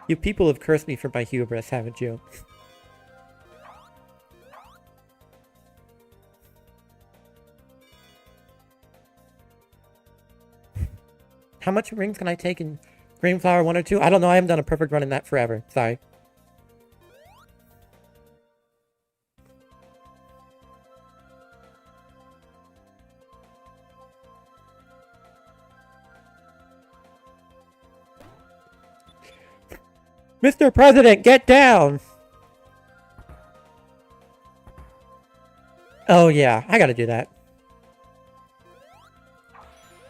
You people have cursed me for my hubris, haven't you? How much rings can I take in Green Flower 1 or 2? I don't know, I haven't done a perfect run in that forever. Sorry. Mr. President, get down! Oh yeah, I gotta do that.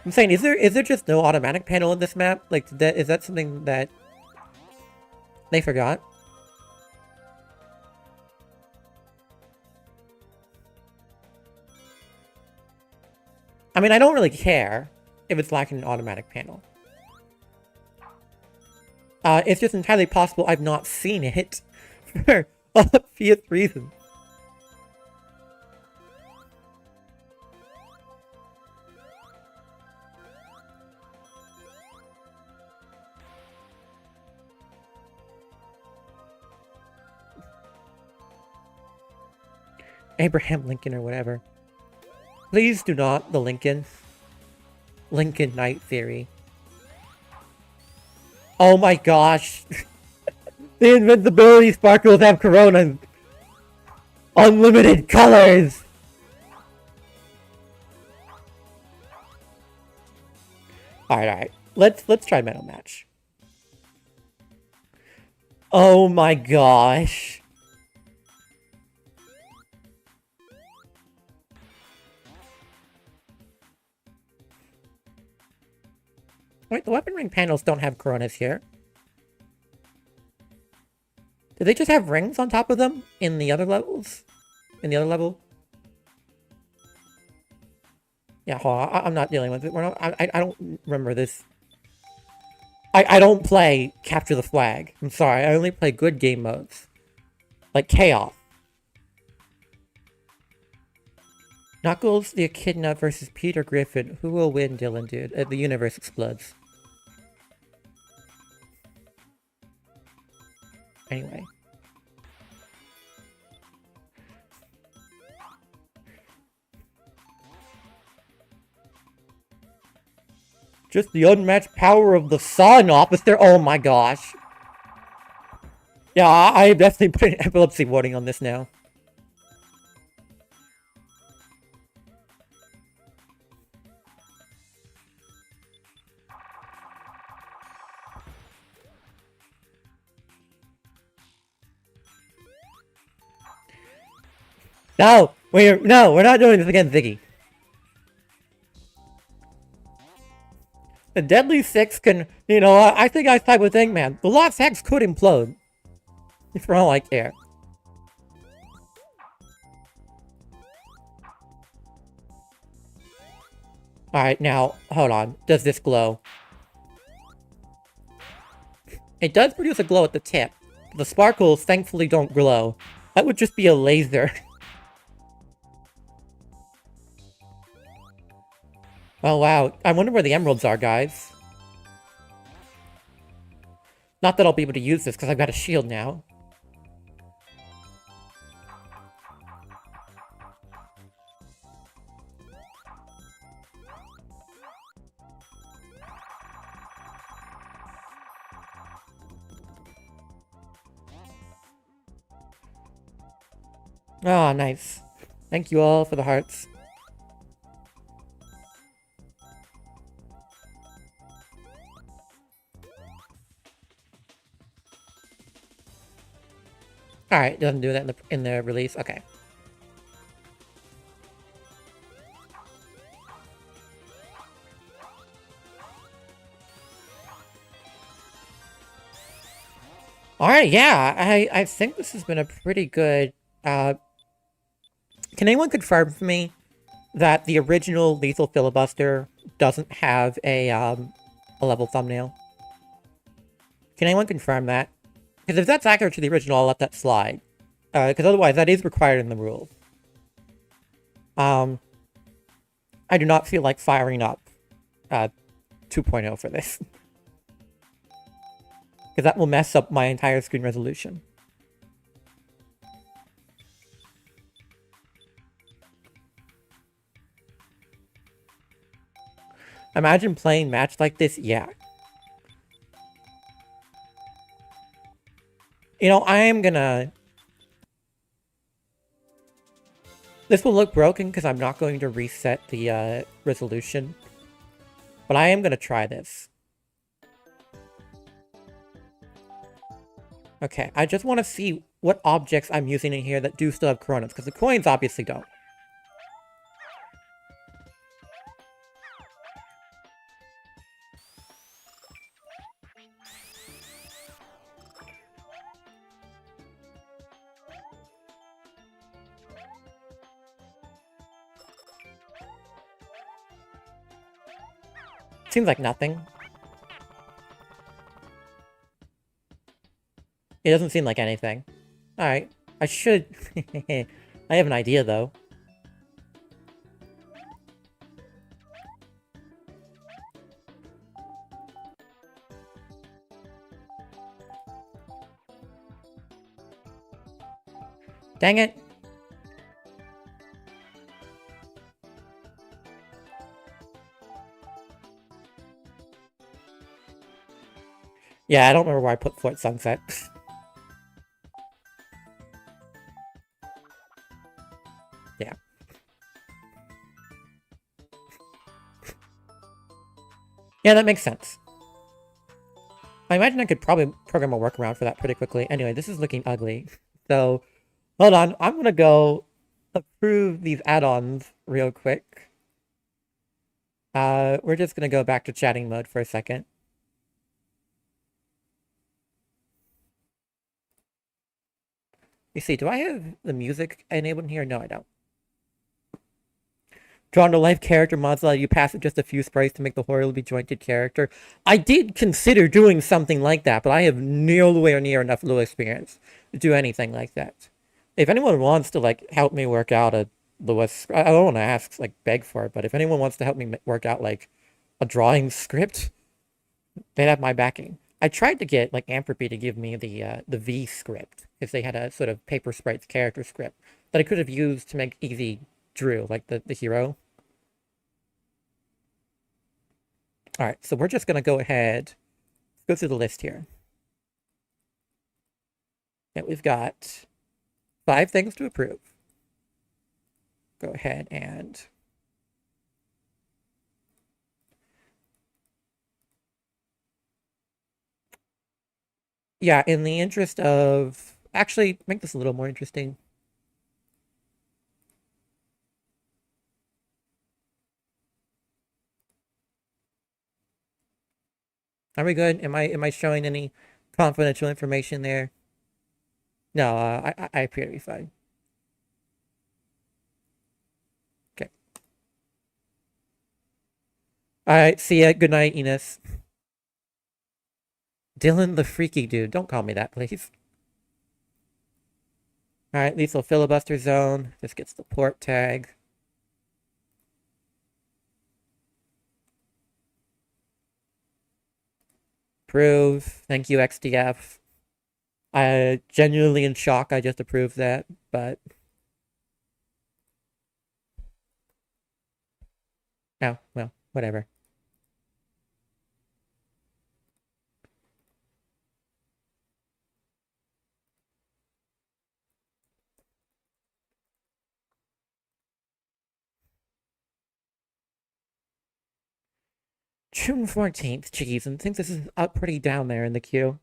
I'm saying, is there just no automatic panel in this map? Like, is that something that they forgot? I mean, I don't really care if it's lacking an automatic panel. It's just entirely possible I've not seen it for obvious reasons. Abraham Lincoln or whatever. Please do not the Lincoln. Lincoln Knight theory. Oh my gosh. The invincibility sparkles have Corona. Unlimited colors. Alright. Let's try Metal Match. Oh my gosh. Wait, the weapon ring panels don't have Coronas here. Do they just have rings on top of them in the other levels? In the other level? Yeah, hold on. I'm not dealing with it. I don't remember this. I don't play Capture the Flag. I'm sorry. I only play good game modes. Like Chaos. Knuckles the Echidna versus Peter Griffin. Who will win, Dylan, dude? The universe explodes. Anyway. Just the unmatched power of the sun, officer. Oh my gosh. Yeah, I definitely put an epilepsy warning on this now. No, we're not doing this against Ziggy. The Deadly Six can, you know, I think I side with Eggman. The Lost Hex could implode. For all I care. Alright, now, hold on. Does this glow? It does produce a glow at the tip. The sparkles, thankfully, don't glow. That would just be a laser. Oh, wow. I wonder where the emeralds are, guys. Not that I'll be able to use this, because I've got a shield now. Ah, nice. Thank you all for the hearts. Alright, doesn't do that in the release. Okay. Alright, yeah. I think this has been a pretty good... Can anyone confirm for me that the original Lethal Filibuster doesn't have a level thumbnail? Can anyone confirm that? Because if that's accurate to the original, I'll let that slide. Because otherwise, that is required in the rules. I do not feel like firing up 2.0 for this. Because that will mess up my entire screen resolution. Imagine playing match like this? Yeah. You know, I am gonna... This will look broken because I'm not going to reset the resolution. But I am gonna try this. Okay, I just want to see what objects I'm using in here that do still have coronas, because the coins obviously don't. Seems like nothing. It doesn't seem like anything. Alright. I should... I have an idea, though. Dang it. Yeah, I don't remember where I put Fort Sunset. Yeah. Yeah, that makes sense. I imagine I could probably program a workaround for that pretty quickly. Anyway, this is looking ugly. So, hold on. I'm gonna go approve these add-ons real quick. We're just gonna go back to chatting mode for a second. You see, do I have the music enabled in here? No, I don't. Drawn to life character mods allow you pass it just a few sprites to make the horribly jointed character. I did consider doing something like that, but I have nowhere near enough low experience to do anything like that. If anyone wants to like help me work out a Lewis, I don't want to ask like beg for it, but if anyone wants to help me work out like a drawing script, they'd have my backing. I tried to get like Ampropy to give me the V script if they had a sort of paper sprites character script that I could have used to make easy Drew, like the hero. All right, so we're just gonna go ahead, go through the list here. And we've got 5 things to approve. Go ahead and yeah, in the interest of actually make this a little more interesting. Are we good? Am I showing any confidential information there? No, I appear to be fine. Okay. All right. See ya. Good night, Enos. Dylan the freaky dude. Don't call me that, please. All right. Lethal filibuster zone. This gets the port tag. Approve. Thank you, XDF. I genuinely in shock. I just approved that, but oh well, whatever. June 14th. Jeez, and think this is up pretty down there in the queue.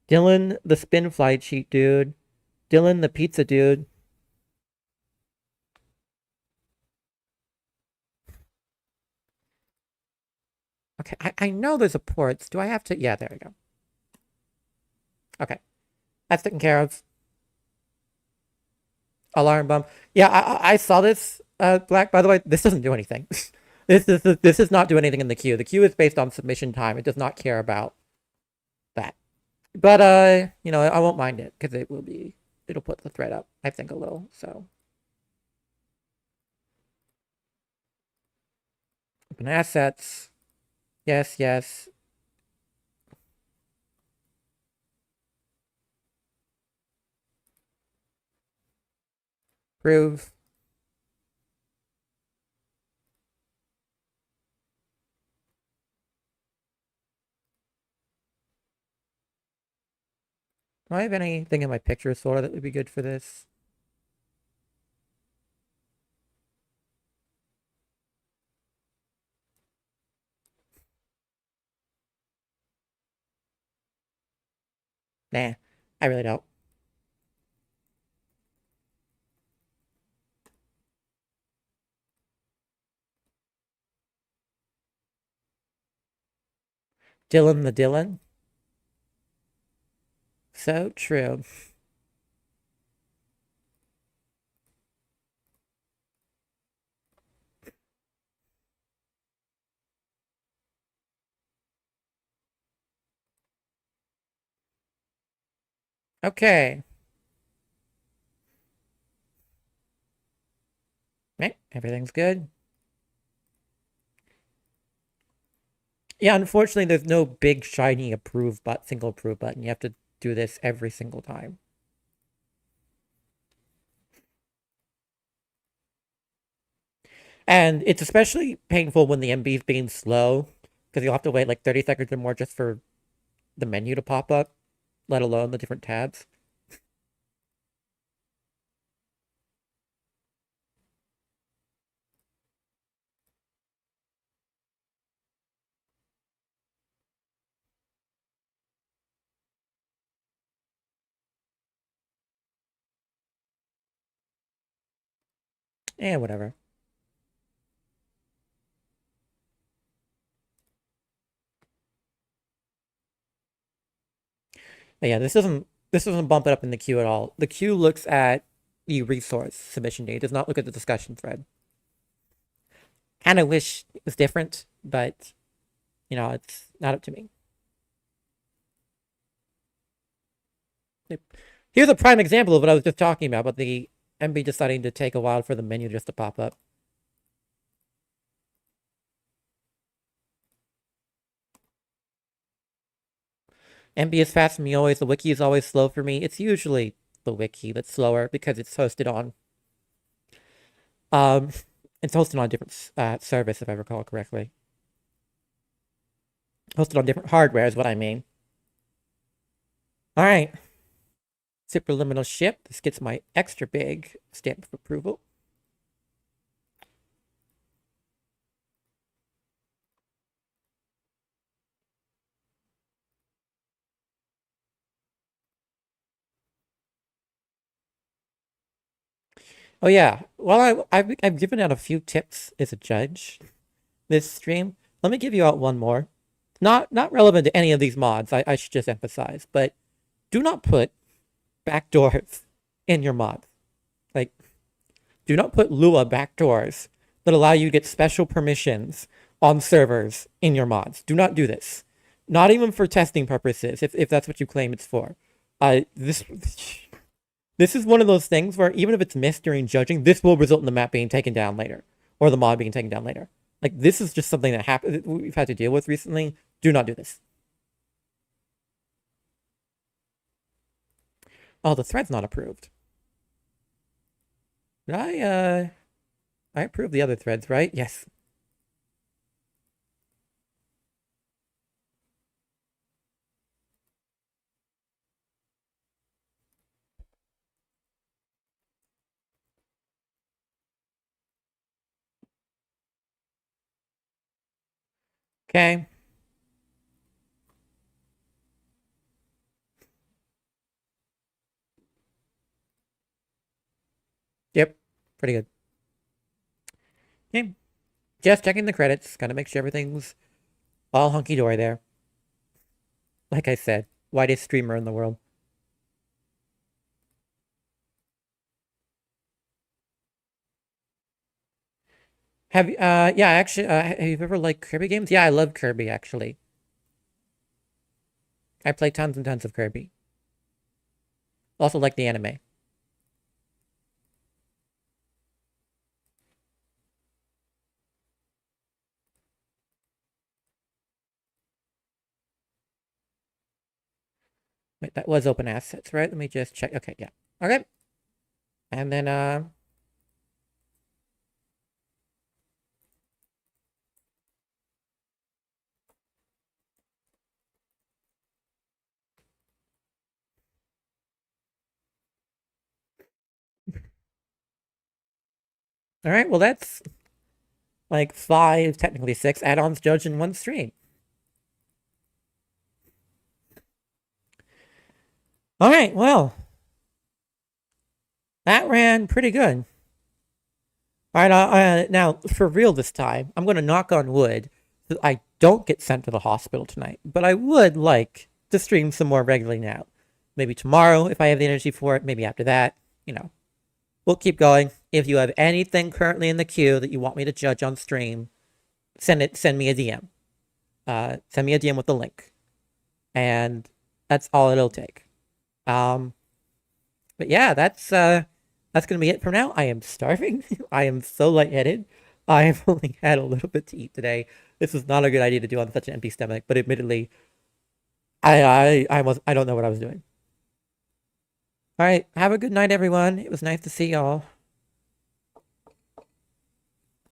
Dylan, the spin flight sheet dude. Dylan, the pizza dude. Okay, I know there's a ports. Do I have to? Yeah, there we go. Okay, that's taken care of. Alarm bomb. Yeah, I saw this. Black. By the way, this doesn't do anything. This does not do anything in the queue. The queue is based on submission time. It does not care about that. But you know, I won't mind it because it'll put the thread up. I think a little. So open assets. Yes, yes. Prove. Do I have anything in my pictures folder that would be good for this? Nah, I really don't. Dylan the Dylan. So true. Okay. Right, everything's good. Yeah, unfortunately, there's no big shiny approve but single approve button. You have to do this every single time. And it's especially painful when the MB is being slow because you'll have to wait like 30 seconds or more just for the menu to pop up, let alone the different tabs. Eh, whatever. But yeah, this doesn't bump it up in the queue at all. The queue looks at the resource submission date. It does not look at the discussion thread. Kind of wish it was different, but it's not up to me. Here's a prime example of what I was just talking about the MB deciding to take a while for the menu just to pop up. MB is fast for me always. The wiki is always slow for me. It's usually the wiki that's slower because it's hosted on it's hosted on a different service if I recall correctly. Hosted on different hardware is what I mean. All right. Supraliminal ship. This gets my extra big stamp of approval. Oh yeah. Well, I've given out a few tips as a judge this stream. Let me give you out one more. Not relevant to any of these mods. I should just emphasize, but do not put backdoors in your mod. Like, do not put Lua backdoors that allow you to get special permissions on servers in your mods. Do not do this. Not even for testing purposes, if that's what you claim it's for. This is one of those things where even if it's missed during judging, this will result in the map being taken down later, or the mod being taken down later. Like, this is just something that we've had to deal with recently. Do not do this. Oh, the thread's not approved. Did I approved the other threads, right? Yes. Okay. Yep. Pretty good. Okay. Just checking the credits. Gotta make sure everything's all hunky-dory there. Like I said, whitest streamer in the world. Yeah, actually, have you ever liked Kirby games? Yeah, I love Kirby, actually. I play tons and tons of Kirby. Also like the anime. Wait, that was open assets, right? Let me just check. Okay, yeah. Okay. And then, all right, well, that's like 5, technically 6 add-ons judged in one stream. All right, well, that ran pretty good. All right, now, for real this time, I'm going to knock on wood that I don't get sent to the hospital tonight, but I would like to stream some more regularly now. Maybe tomorrow if I have the energy for it, maybe after that, We'll keep going. If you have anything currently in the queue that you want me to judge on stream, send me a DM. Send me a DM with the link. And that's all it'll take. But yeah, that's gonna be it for now. I am starving. I am so lightheaded. I have only had a little bit to eat today. This is not a good idea to do on such an empty stomach, but admittedly, I don't know what I was doing. All right, have a good night, everyone. It was nice to see y'all.